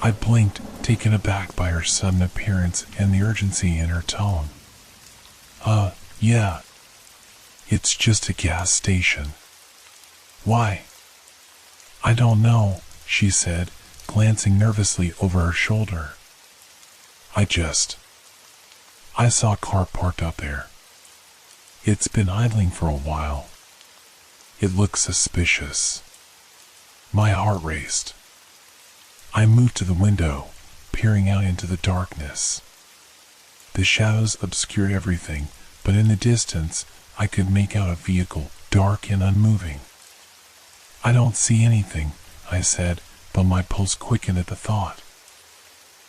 I blinked, taken aback by her sudden appearance and the urgency in her tone. Yeah. It's just a gas station." "Why?" "I don't know," she said, glancing nervously over her shoulder. I saw a car parked up there. It's been idling for a while. It looks suspicious." My heart raced. I moved to the window, peering out into the darkness. The shadows obscured everything, but in the distance, I could make out a vehicle, dark and unmoving. "I don't see anything," I said, but my pulse quickened at the thought.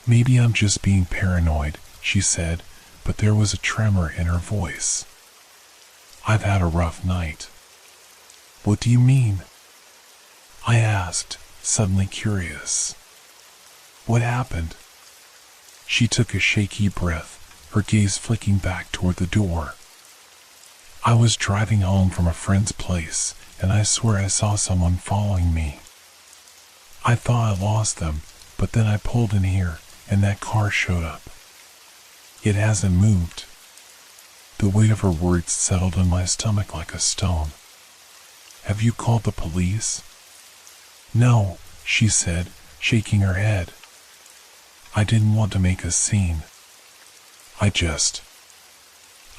"Maybe I'm just being paranoid," she said, but there was a tremor in her voice. "I've had a rough night." "What do you mean?" I asked, suddenly curious. "What happened?" She took a shaky breath, her gaze flicking back toward the door. "I was driving home from a friend's place, and I swear I saw someone following me. I thought I lost them, but then I pulled in here, and that car showed up. It hasn't moved." The weight of her words settled in my stomach like a stone. "Have you called the police?" "No," she said, shaking her head. "I didn't want to make a scene. I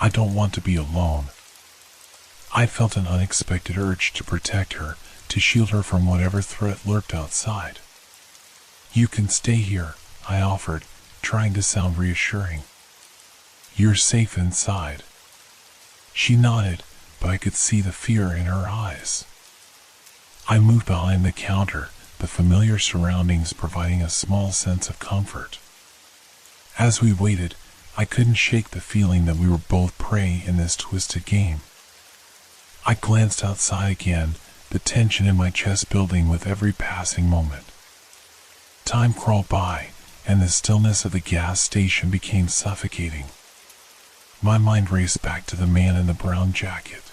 don't want to be alone." I felt an unexpected urge to protect her, to shield her from whatever threat lurked outside. "You can stay here," I offered, trying to sound reassuring. "You're safe inside." She nodded, but I could see the fear in her eyes. I moved behind the counter, the familiar surroundings providing a small sense of comfort. As we waited, I couldn't shake the feeling that we were both prey in this twisted game. I glanced outside again, the tension in my chest building with every passing moment. Time crawled by, and the stillness of the gas station became suffocating. My mind raced back to the man in the brown jacket.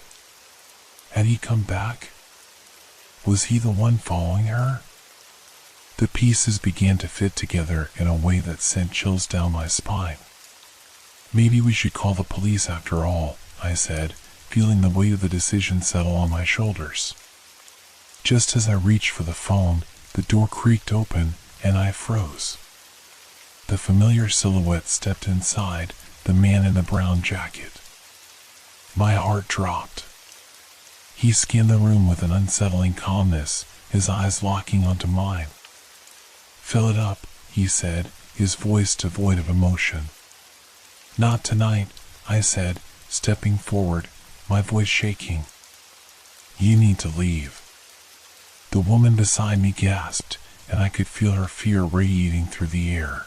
Had he come back? Was he the one following her? The pieces began to fit together in a way that sent chills down my spine. "Maybe we should call the police after all," I said, feeling the weight of the decision settle on my shoulders. Just as I reached for the phone, the door creaked open, and I froze. The familiar silhouette stepped inside, the man in the brown jacket. My heart dropped. He scanned the room with an unsettling calmness, his eyes locking onto mine. "Fill it up," he said, his voice devoid of emotion. "Not tonight," I said, stepping forward, my voice shaking. "You need to leave." The woman beside me gasped, and I could feel her fear radiating through the air.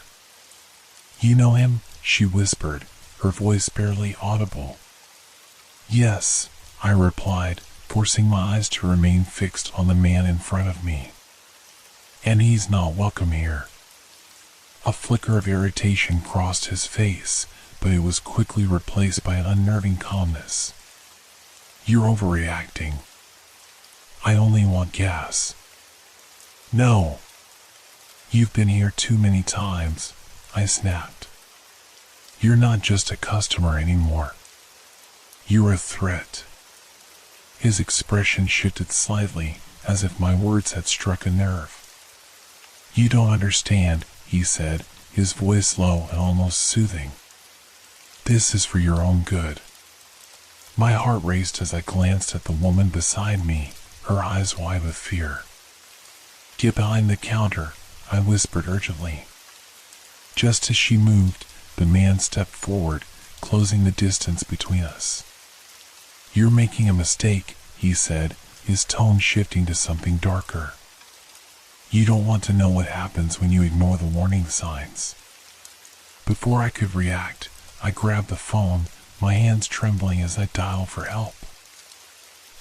You know him? She whispered, her voice barely audible. Yes, I replied, forcing my eyes to remain fixed on the man in front of me. And he's not welcome here. A flicker of irritation crossed his face, but it was quickly replaced by an unnerving calmness. You're overreacting. I only want gas. No. You've been here too many times, I snapped. You're not just a customer anymore. You're a threat. His expression shifted slightly, as if my words had struck a nerve. You don't understand, he said, his voice low and almost soothing. This is for your own good. My heart raced as I glanced at the woman beside me, her eyes wide with fear. Get behind the counter, I whispered urgently. Just as she moved, the man stepped forward, closing the distance between us. You're making a mistake, he said, his tone shifting to something darker. You don't want to know what happens when you ignore the warning signs. Before I could react, I grabbed the phone, my hands trembling as I dialed for help.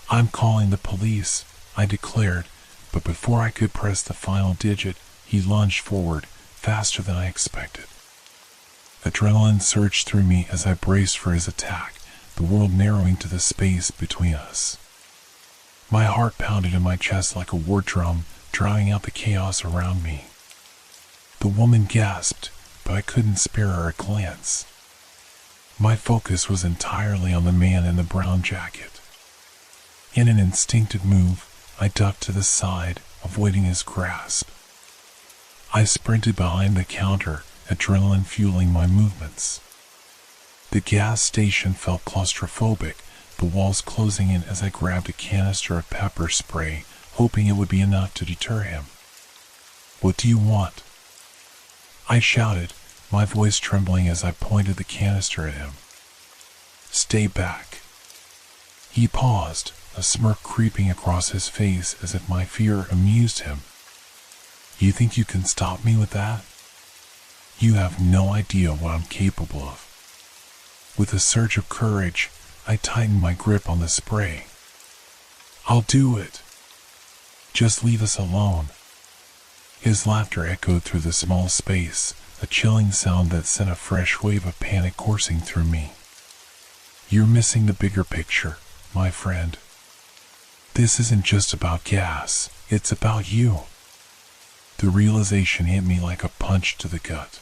I'm calling the police, I declared, but before I could press the final digit, he lunged forward, faster than I expected. Adrenaline surged through me as I braced for his attack, the world narrowing to the space between us. My heart pounded in my chest like a war drum, drowning out the chaos around me. The woman gasped, but I couldn't spare her a glance. My focus was entirely on the man in the brown jacket. In an instinctive move, I ducked to the side, avoiding his grasp. I sprinted behind the counter, adrenaline fueling my movements. The gas station felt claustrophobic, the walls closing in as I grabbed a canister of pepper spray, hoping it would be enough to deter him. What do you want? I shouted, my voice trembling as I pointed the canister at him. Stay back. He paused, a smirk creeping across his face as if my fear amused him. You think you can stop me with that? You have no idea what I'm capable of. With a surge of courage, I tightened my grip on the spray. I'll do it. Just leave us alone. His laughter echoed through the small space, a chilling sound that sent a fresh wave of panic coursing through me. You're missing the bigger picture, my friend. This isn't just about gas, it's about you. The realization hit me like a punch to the gut.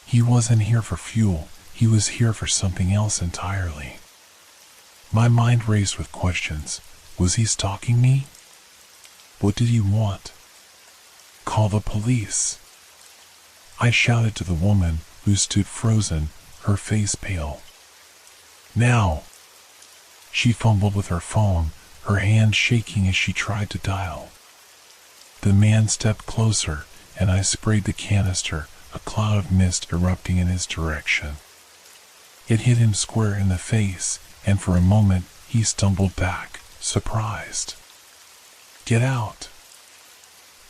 He wasn't here for fuel, he was here for something else entirely. My mind raced with questions. Was he stalking me? What did he want? Call the police. I shouted to the woman, who stood frozen, her face pale. Now! She fumbled with her phone, her hand shaking as she tried to dial. The man stepped closer, and I sprayed the canister, a cloud of mist erupting in his direction. It hit him square in the face, and for a moment he stumbled back, surprised. Get out!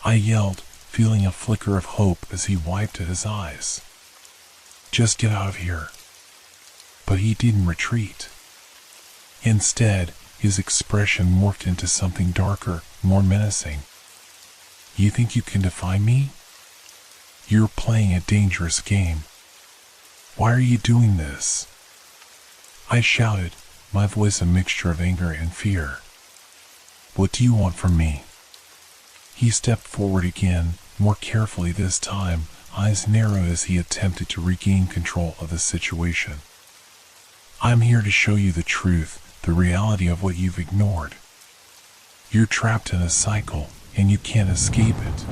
I yelled, feeling a flicker of hope as he wiped at his eyes. Just get out of here. But he didn't retreat. Instead, his expression morphed into something darker, more menacing. You think you can defy me? You're playing a dangerous game. Why are you doing this? I shouted, my voice a mixture of anger and fear. What do you want from me? He stepped forward again, more carefully this time, eyes narrowed as he attempted to regain control of the situation. I'm here to show you the truth, the reality of what you've ignored. You're trapped in a cycle, and you can't escape it.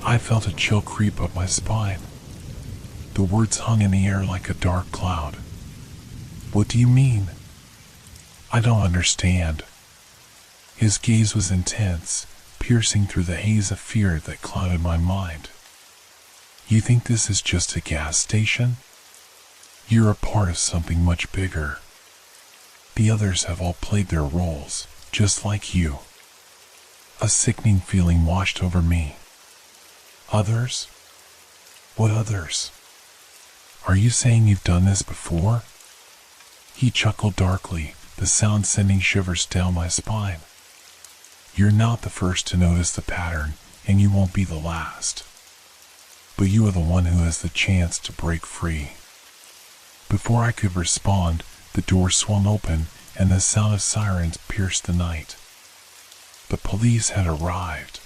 I felt a chill creep up my spine. The words hung in the air like a dark cloud. What do you mean? I don't understand. His gaze was intense, piercing through the haze of fear that clouded my mind. You think this is just a gas station? You're a part of something much bigger. The others have all played their roles, just like you. A sickening feeling washed over me. Others? What others? Are you saying you've done this before? He chuckled darkly, the sound sending shivers down my spine. You're not the first to notice the pattern, and you won't be the last. But you are the one who has the chance to break free. Before I could respond, the door swung open and the sound of sirens pierced the night. The police had arrived.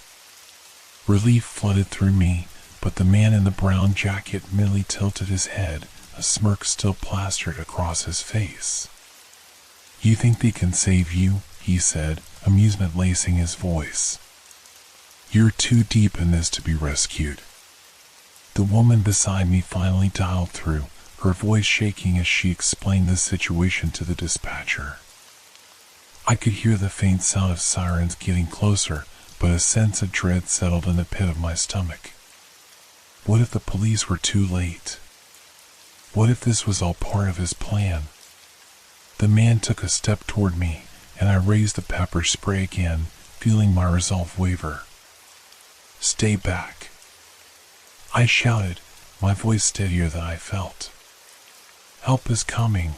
Relief flooded through me, but the man in the brown jacket merely tilted his head, a smirk still plastered across his face. You think they can save you? He said, amusement lacing his voice. You're too deep in this to be rescued. The woman beside me finally dialed through, her voice shaking as she explained the situation to the dispatcher. I could hear the faint sound of sirens getting closer, but a sense of dread settled in the pit of my stomach. What if the police were too late? What if this was all part of his plan? The man took a step toward me, and I raised the pepper spray again, feeling my resolve waver. Stay back, I shouted, my voice steadier than I felt. Help is coming.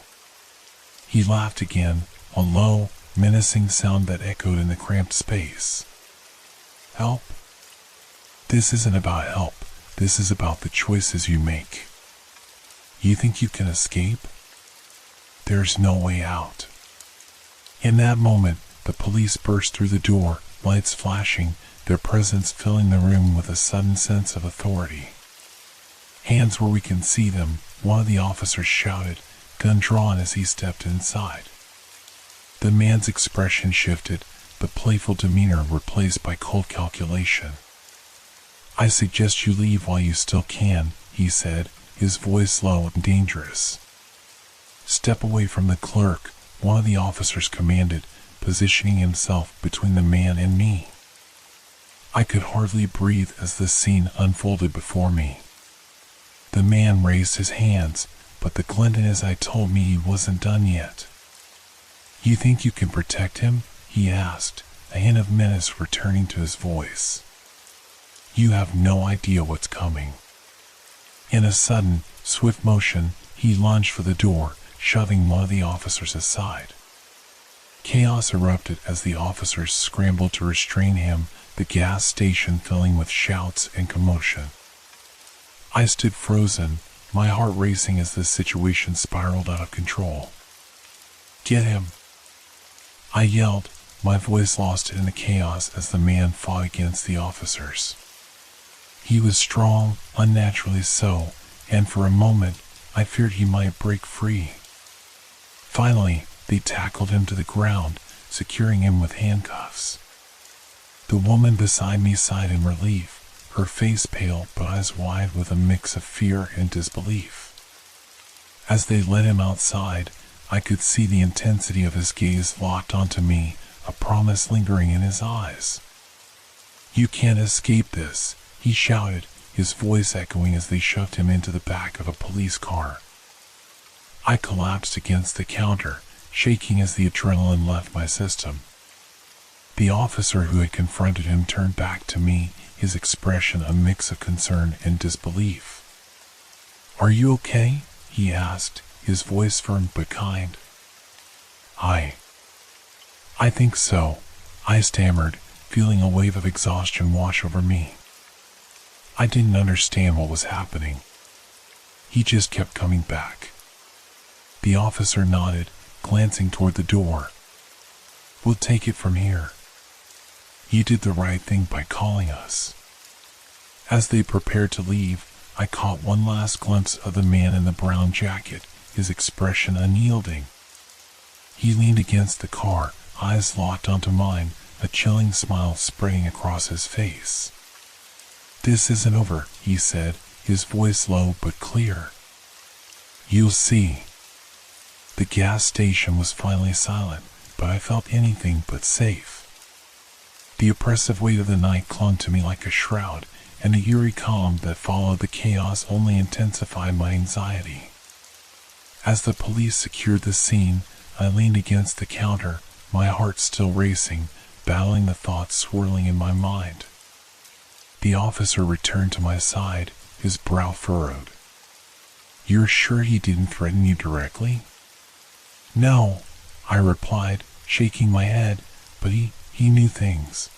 He laughed again, a low, menacing sound that echoed in the cramped space. Help? This isn't about help, this is about the choices you make. You think you can escape? There's no way out. In that moment, the police burst through the door, lights flashing, their presence filling the room with a sudden sense of authority. Hands where we can see them, one of the officers shouted, gun drawn as he stepped inside. The man's expression shifted, the playful demeanor replaced by cold calculation. I suggest you leave while you still can, he said, his voice low and dangerous. Step away from the clerk, one of the officers commanded, positioning himself between the man and me. I could hardly breathe as the scene unfolded before me. The man raised his hands, but the glint in his eye told me he wasn't done yet. You think you can protect him? He asked, a hint of menace returning to his voice. You have no idea what's coming. In a sudden, swift motion, he lunged for the door, shoving one of the officers aside. Chaos erupted as the officers scrambled to restrain him, the gas station filling with shouts and commotion. I stood frozen, my heart racing as the situation spiraled out of control. Get him! I yelled, my voice lost in the chaos as the man fought against the officers. He was strong, unnaturally so, and for a moment, I feared he might break free. Finally, they tackled him to the ground, securing him with handcuffs. The woman beside me sighed in relief, her face pale but eyes wide with a mix of fear and disbelief. As they led him outside, I could see the intensity of his gaze locked onto me, a promise lingering in his eyes. You can't escape this, he shouted, his voice echoing as they shoved him into the back of a police car. I collapsed against the counter, shaking as the adrenaline left my system. The officer who had confronted him turned back to me, his expression a mix of concern and disbelief. Are you okay? He asked, his voice firm but kind. I think so, I stammered, feeling a wave of exhaustion wash over me. I didn't understand what was happening. He just kept coming back. The officer nodded, glancing toward the door. We'll take it from here. You did the right thing by calling us. As they prepared to leave, I caught one last glimpse of the man in the brown jacket, his expression unyielding. He leaned against the car, eyes locked onto mine, a chilling smile spreading across his face. This isn't over, he said, his voice low but clear. You'll see. The gas station was finally silent, but I felt anything but safe. The oppressive weight of the night clung to me like a shroud, and the eerie calm that followed the chaos only intensified my anxiety. As the police secured the scene, I leaned against the counter, my heart still racing, battling the thoughts swirling in my mind. The officer returned to my side, his brow furrowed. You're sure he didn't threaten you directly? No, I replied, shaking my head, but he knew things.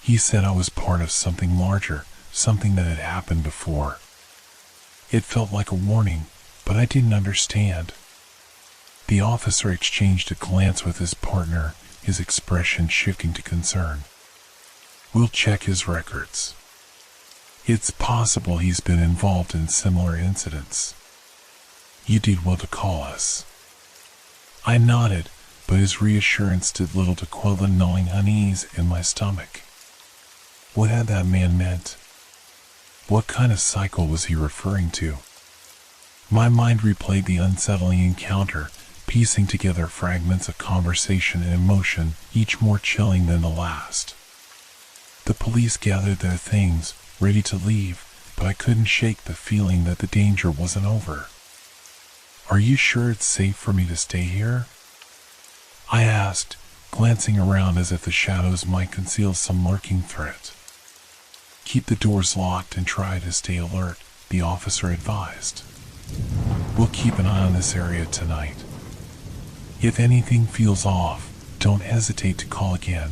He said I was part of something larger, something that had happened before. It felt like a warning, but I didn't understand. The officer exchanged a glance with his partner, his expression shifting to concern. We'll check his records. It's possible he's been involved in similar incidents. You did well to call us. I nodded, but his reassurance did little to quell the gnawing unease in my stomach. What had that man meant? What kind of cycle was he referring to? My mind replayed the unsettling encounter, piecing together fragments of conversation and emotion, each more chilling than the last. The police gathered their things, ready to leave, but I couldn't shake the feeling that the danger wasn't over. Are you sure it's safe for me to stay here? I asked, glancing around as if the shadows might conceal some lurking threat. Keep the doors locked and try to stay alert, the officer advised. We'll keep an eye on this area tonight. If anything feels off, don't hesitate to call again.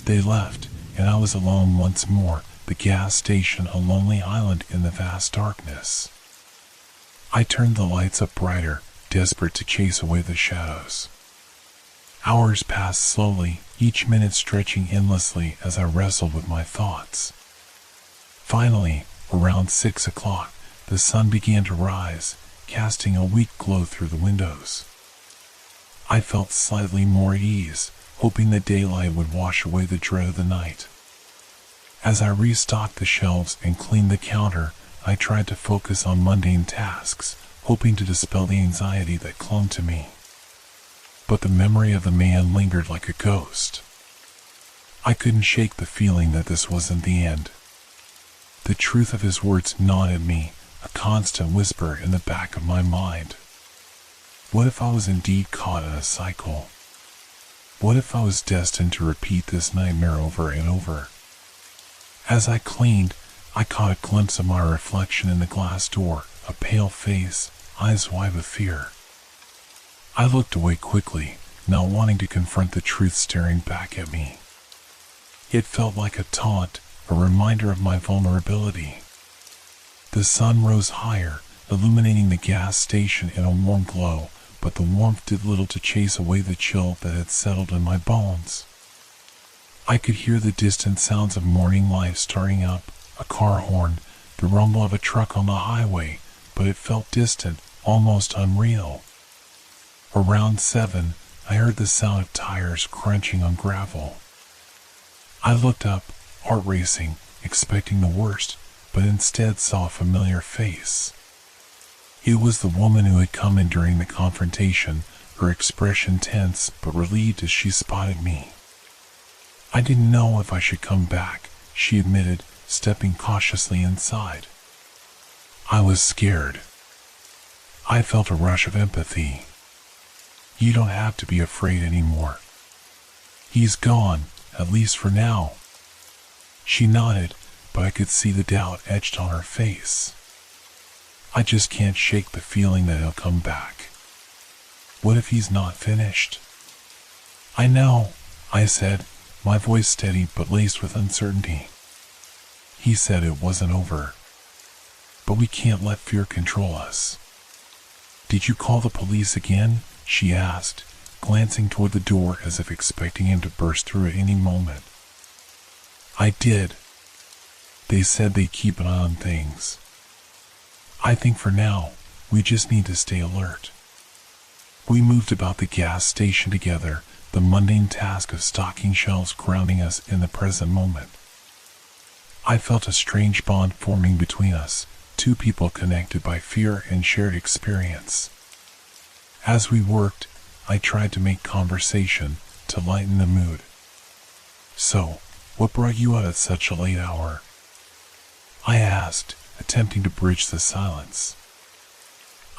They left, and I was alone once more, the gas station a lonely island in the vast darkness. I turned the lights up brighter, desperate to chase away the shadows. Hours passed slowly, each minute stretching endlessly as I wrestled with my thoughts. Finally, around 6 o'clock, the sun began to rise, casting a weak glow through the windows. I felt slightly more at ease, hoping the daylight would wash away the dread of the night. As I restocked the shelves and cleaned the counter, I tried to focus on mundane tasks, hoping to dispel the anxiety that clung to me. But the memory of the man lingered like a ghost. I couldn't shake the feeling that this wasn't the end. The truth of his words gnawed at me, a constant whisper in the back of my mind. What if I was indeed caught in a cycle? What if I was destined to repeat this nightmare over and over? As I cleaned, I caught a glimpse of my reflection in the glass door, a pale face, eyes wide with fear. I looked away quickly, not wanting to confront the truth staring back at me. It felt like a taunt, a reminder of my vulnerability. The sun rose higher, illuminating the gas station in a warm glow, but the warmth did little to chase away the chill that had settled in my bones. I could hear the distant sounds of morning life starting up, a car horn, the rumble of a truck on the highway, but it felt distant, almost unreal. Around 7, I heard the sound of tires crunching on gravel. I looked up, heart racing, expecting the worst, but instead saw a familiar face. It was the woman who had come in during the confrontation, her expression tense but relieved as she spotted me. I didn't know if I should come back, she admitted, stepping cautiously inside. I was scared. I felt a rush of empathy. You don't have to be afraid anymore. He's gone, at least for now. She nodded, but I could see the doubt etched on her face. I just can't shake the feeling that he'll come back. What if he's not finished? I know, I said, my voice steady but laced with uncertainty. He said it wasn't over. But we can't let fear control us. Did you call the police again? She asked, glancing toward the door as if expecting him to burst through at any moment. I did. They said they'd keep an eye on things. I think for now, we just need to stay alert. We moved about the gas station together, the mundane task of stocking shelves grounding us in the present moment. I felt a strange bond forming between us, two people connected by fear and shared experience. As we worked, I tried to make conversation, to lighten the mood. So, what brought you out at such a late hour? I asked, attempting to bridge the silence.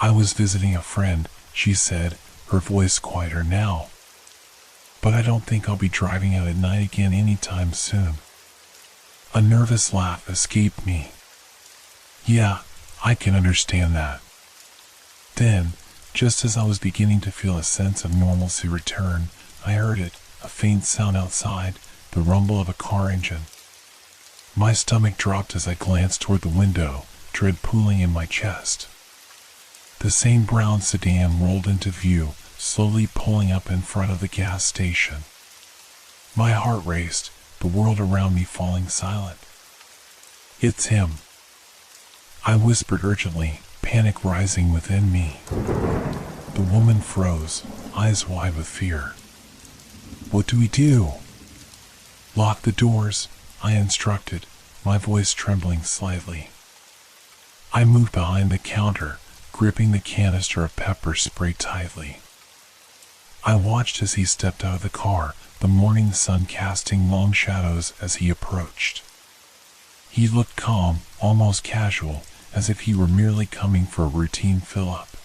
I was visiting a friend, she said, her voice quieter now. But I don't think I'll be driving out at night again anytime soon. A nervous laugh escaped me. Yeah, I can understand that. Then, just as I was beginning to feel a sense of normalcy return, I heard it, a faint sound outside, the rumble of a car engine. My stomach dropped as I glanced toward the window, dread pooling in my chest. The same brown sedan rolled into view, slowly pulling up in front of the gas station. My heart raced, the world around me falling silent. "It's him," I whispered urgently, panic rising within me. The woman froze, eyes wide with fear. "What do we do?" "Lock the doors," I instructed, my voice trembling slightly. I moved behind the counter, gripping the canister of pepper spray tightly. I watched as he stepped out of the car, the morning sun casting long shadows as he approached. He looked calm, almost casual, as if he were merely coming for a routine fill-up.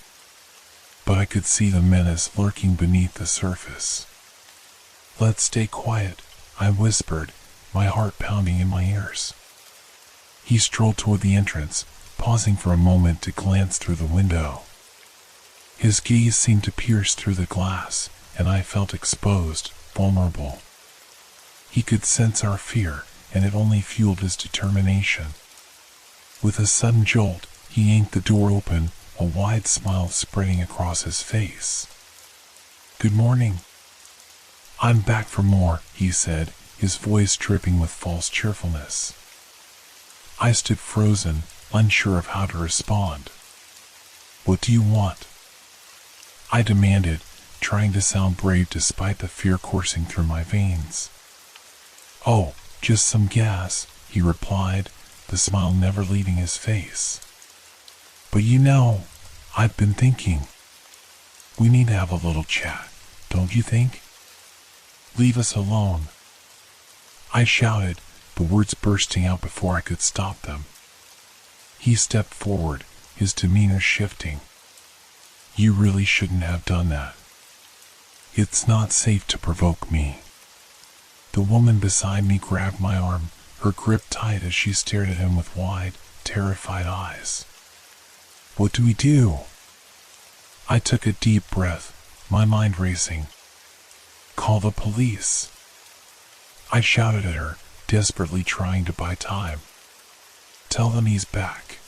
But I could see the menace lurking beneath the surface. "Let's stay quiet," I whispered, my heart pounding in my ears. He strolled toward the entrance, pausing for a moment to glance through the window. His gaze seemed to pierce through the glass, and I felt exposed, vulnerable. He could sense our fear, and it only fueled his determination. With a sudden jolt, he yanked the door open, a wide smile spreading across his face. "Good morning." "I'm back for more," he said, his voice dripping with false cheerfulness. I stood frozen, unsure of how to respond. "What do you want?" I demanded, trying to sound brave despite the fear coursing through my veins. "Oh, just some gas," he replied, the smile never leaving his face. "But I've been thinking. We need to have a little chat, don't you think?" "Leave us alone," I shouted, the words bursting out before I could stop them. He stepped forward, his demeanor shifting. "You really shouldn't have done that. It's not safe to provoke me." The woman beside me grabbed my arm, her grip tight as she stared at him with wide, terrified eyes. "What do we do?" I took a deep breath, my mind racing. "Call the police," I shouted at her, desperately trying to buy time. "Tell them he's back."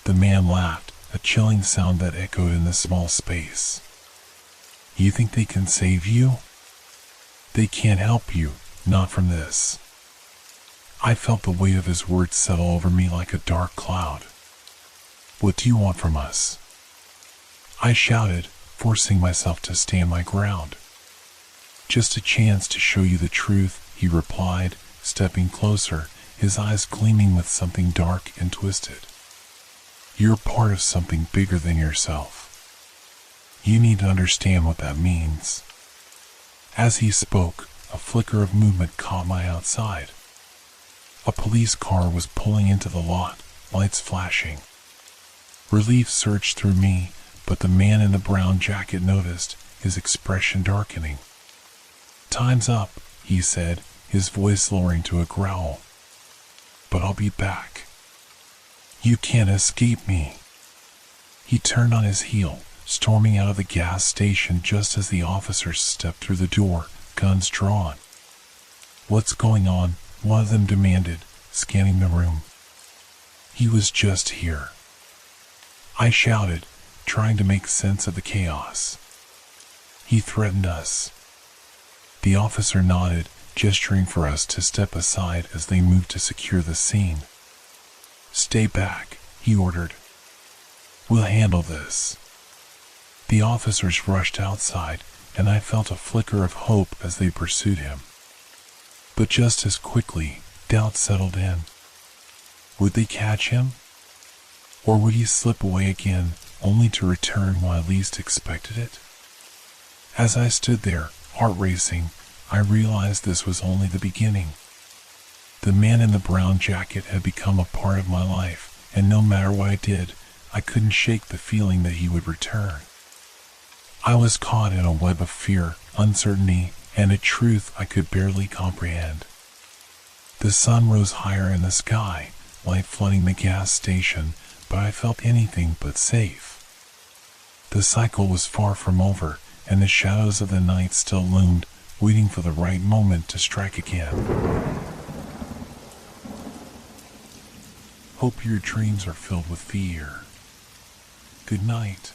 The man laughed, a chilling sound that echoed in the small space. "You think they can save you? They can't help you, not from this." I felt the weight of his words settle over me like a dark cloud. "What do you want from us?" I shouted, forcing myself to stand my ground. "Just a chance to show you the truth," he replied, stepping closer, his eyes gleaming with something dark and twisted. "You're part of something bigger than yourself. You need to understand what that means." As he spoke, a flicker of movement caught my outside. A police car was pulling into the lot, lights flashing. Relief surged through me, but the man in the brown jacket noticed, his expression darkening. "Time's up," he said, his voice lowering to a growl. "But I'll be back. You can't escape me." He turned on his heel, storming out of the gas station just as the officers stepped through the door, guns drawn. "What's going on?" one of them demanded, scanning the room. "He was just here," I shouted, trying to make sense of the chaos. "He threatened us." The officer nodded, gesturing for us to step aside as they moved to secure the scene. "Stay back," he ordered. "We'll handle this." The officers rushed outside, and I felt a flicker of hope as they pursued him. But just as quickly, doubt settled in. Would they catch him? Or would he slip away again, only to return when I least expected it? As I stood there, heart racing, I realized this was only the beginning. The man in the brown jacket had become a part of my life, and no matter what I did, I couldn't shake the feeling that he would return. I was caught in a web of fear, uncertainty, and a truth I could barely comprehend. The sun rose higher in the sky, light flooding the gas station, but I felt anything but safe. The cycle was far from over, and the shadows of the night still loomed, waiting for the right moment to strike again. Hope your dreams are filled with fear. Good night.